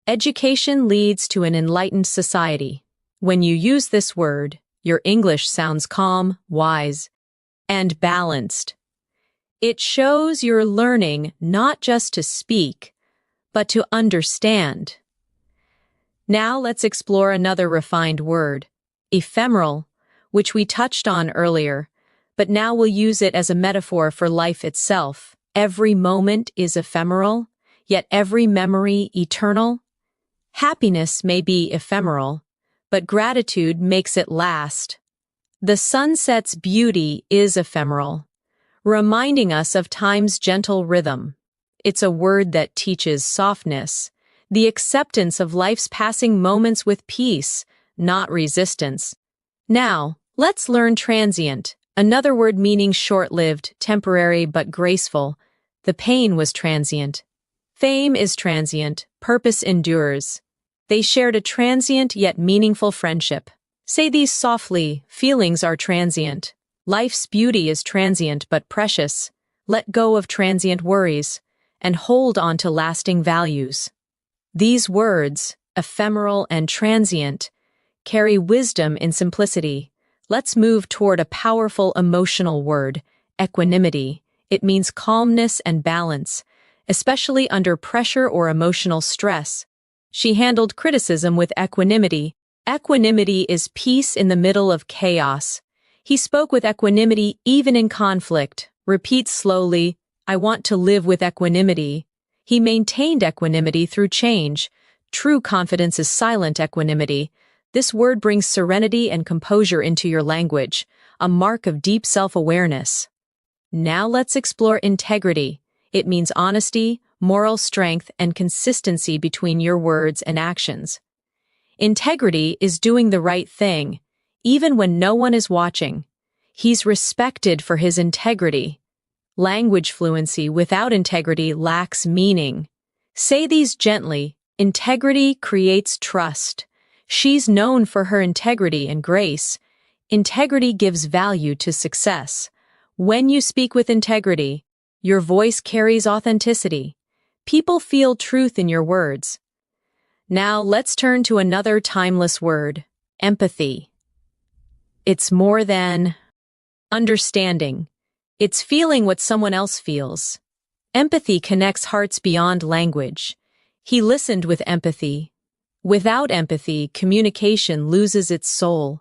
Education leads to an enlightened society. When you use this word, your English sounds calm, wise, and balanced. It shows you're learning not just to speak, but to understand. Now let's explore another refined word, ephemeral, which we touched on earlier, but now we'll use it as a metaphor for life itself. Every moment is ephemeral, yet every memory eternal. Happiness may be ephemeral, but gratitude makes it last. The sunset's beauty is ephemeral, reminding us of time's gentle rhythm. It's a word that teaches softness, the acceptance of life's passing moments with peace, not resistance. Now, let's learn transient, another word meaning short-lived, temporary but graceful. The pain was transient. Fame is transient, purpose endures. They shared a transient yet meaningful friendship. Say these softly, feelings are transient. Life's beauty is transient but precious. Let go of transient worries, and hold on to lasting values. These words, ephemeral and transient, carry wisdom in simplicity. Let's move toward a powerful emotional word, equanimity. It means calmness and balance, especially under pressure or emotional stress. She handled criticism with equanimity. Equanimity is peace in the middle of chaos. He spoke with equanimity even in conflict. Repeat slowly, I want to live with equanimity. He maintained equanimity through change. True confidence is silent equanimity. This word brings serenity and composure into your language, a mark of deep self-awareness. Now let's explore integrity. It means honesty, moral strength, and consistency between your words and actions. Integrity is doing the right thing, even when no one is watching. He's respected for his integrity. Language fluency without integrity lacks meaning. Say these gently. Integrity creates trust. She's known for her integrity and grace. Integrity gives value to success. When you speak with integrity, your voice carries authenticity. People feel truth in your words. Now let's turn to another timeless word, empathy. It's more than understanding. It's feeling what someone else feels. Empathy connects hearts beyond language. He listened with empathy. Without empathy, communication loses its soul.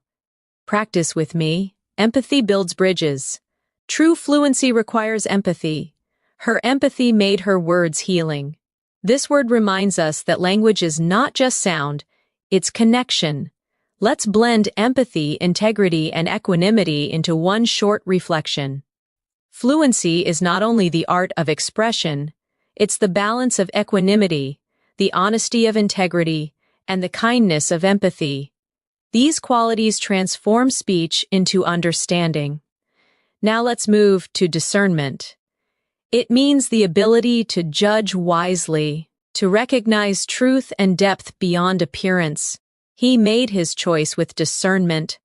Practice with me. Empathy builds bridges. True fluency requires empathy. Her empathy made her words healing. This word reminds us that language is not just sound, it's connection. Let's blend empathy, integrity, and equanimity into one short reflection. Fluency is not only the art of expression, it's the balance of equanimity, the honesty of integrity, and the kindness of empathy. These qualities transform speech into understanding. Now let's move to discernment. It means the ability to judge wisely, to recognize truth and depth beyond appearance. He made his choice with discernment.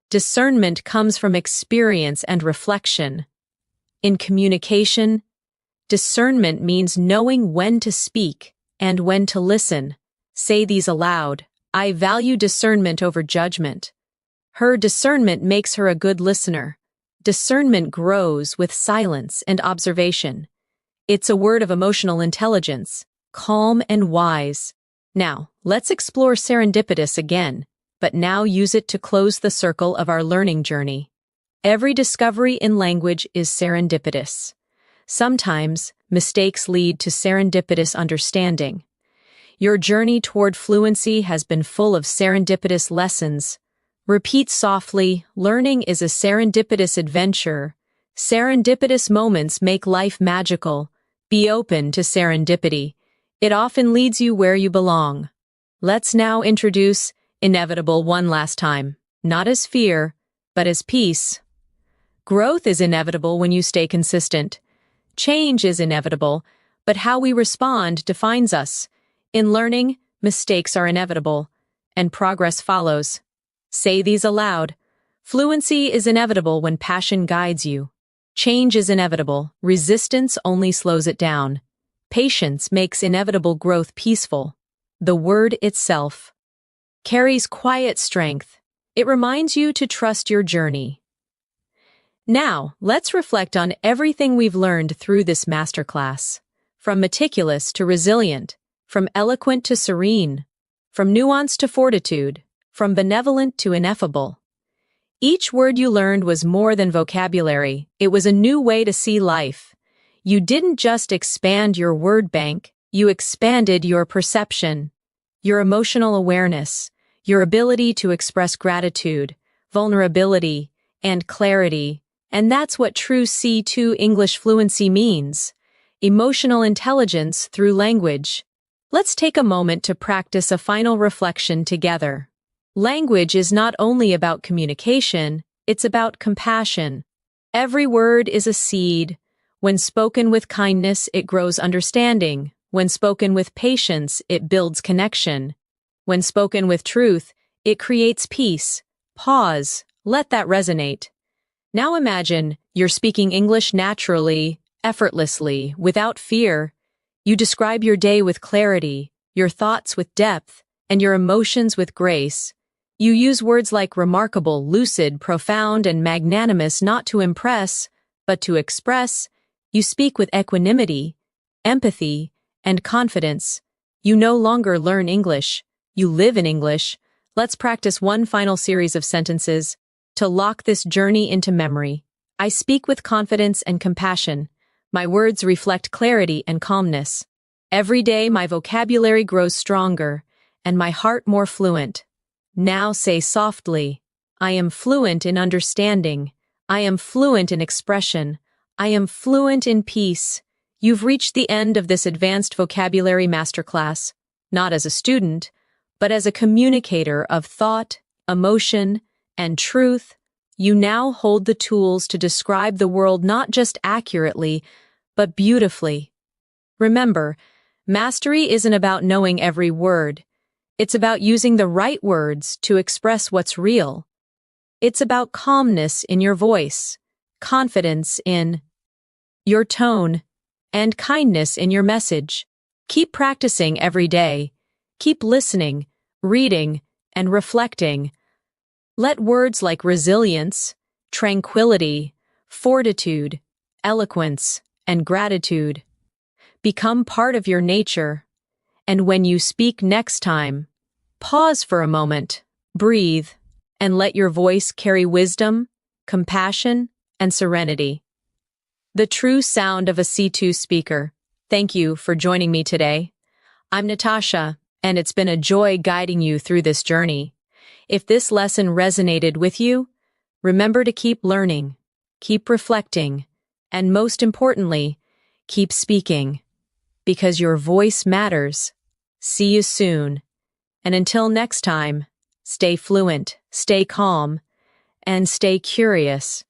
Discernment comes from experience and reflection. In communication, discernment means knowing when to speak and when to listen. Say these aloud. I value discernment over judgment. Her discernment makes her a good listener. Discernment grows with silence and observation. It's a word of emotional intelligence, calm and wise. Now, let's explore serendipitous again, but now use it to close the circle of our learning journey. Every discovery in language is serendipitous. Sometimes, mistakes lead to serendipitous understanding. Your journey toward fluency has been full of serendipitous lessons. Repeat softly, learning is a serendipitous adventure. Serendipitous moments make life magical. Be open to serendipity. It often leads you where you belong. Let's now introduce inevitable one last time, not as fear, but as peace. Growth is inevitable when you stay consistent. Change is inevitable, but how we respond defines us. In learning, mistakes are inevitable, and progress follows. Say these aloud. Fluency is inevitable when passion guides you. Change is inevitable. Resistance only slows it down. Patience makes inevitable growth peaceful. The word itself carries quiet strength. It reminds you to trust your journey. Now, let's reflect on everything we've learned through this masterclass. From meticulous to resilient, from eloquent to serene, from nuance to fortitude, from benevolent to ineffable. Each word you learned was more than vocabulary. It was a new way to see life. You didn't just expand your word bank, you expanded your perception, your emotional awareness, your ability to express gratitude, vulnerability, and clarity. And that's what true C2 English fluency means. Emotional intelligence through language. Let's take a moment to practice a final reflection together. Language is not only about communication, it's about compassion. Every word is a seed. When spoken with kindness, it grows understanding. When spoken with patience, it builds connection. When spoken with truth, it creates peace. Pause. Let that resonate. Now imagine you're speaking English naturally, effortlessly, without fear. You describe your day with clarity, your thoughts with depth, and your emotions with grace. You use words like remarkable, lucid, profound, and magnanimous not to impress, but to express. You speak with equanimity, empathy, and confidence. You no longer learn English. You live in English. Let's practice one final series of sentences to lock this journey into memory. I speak with confidence and compassion. My words reflect clarity and calmness. Every day my vocabulary grows stronger, and my heart more fluent. Now say softly, I am fluent in understanding. I am fluent in expression. I am fluent in peace. You've reached the end of this advanced vocabulary masterclass, not as a student, but as a communicator of thought, emotion, and truth. You now hold the tools to describe the world not just accurately, but beautifully. Remember, mastery isn't about knowing every word. It's about using the right words to express what's real. It's about calmness in your voice, confidence in your tone, and kindness in your message. Keep practicing every day. Keep listening, reading, and reflecting. Let words like resilience, tranquility, fortitude, eloquence, and gratitude become part of your nature. And when you speak next time, pause for a moment, breathe, and let your voice carry wisdom, compassion, and serenity. The true sound of a C2 speaker. Thank you for joining me today. I'm Natasha, and it's been a joy guiding you through this journey. If this lesson resonated with you, remember to keep learning, keep reflecting, and most importantly, keep speaking, because your voice matters. See you soon. And until next time, stay fluent, stay calm, and stay curious.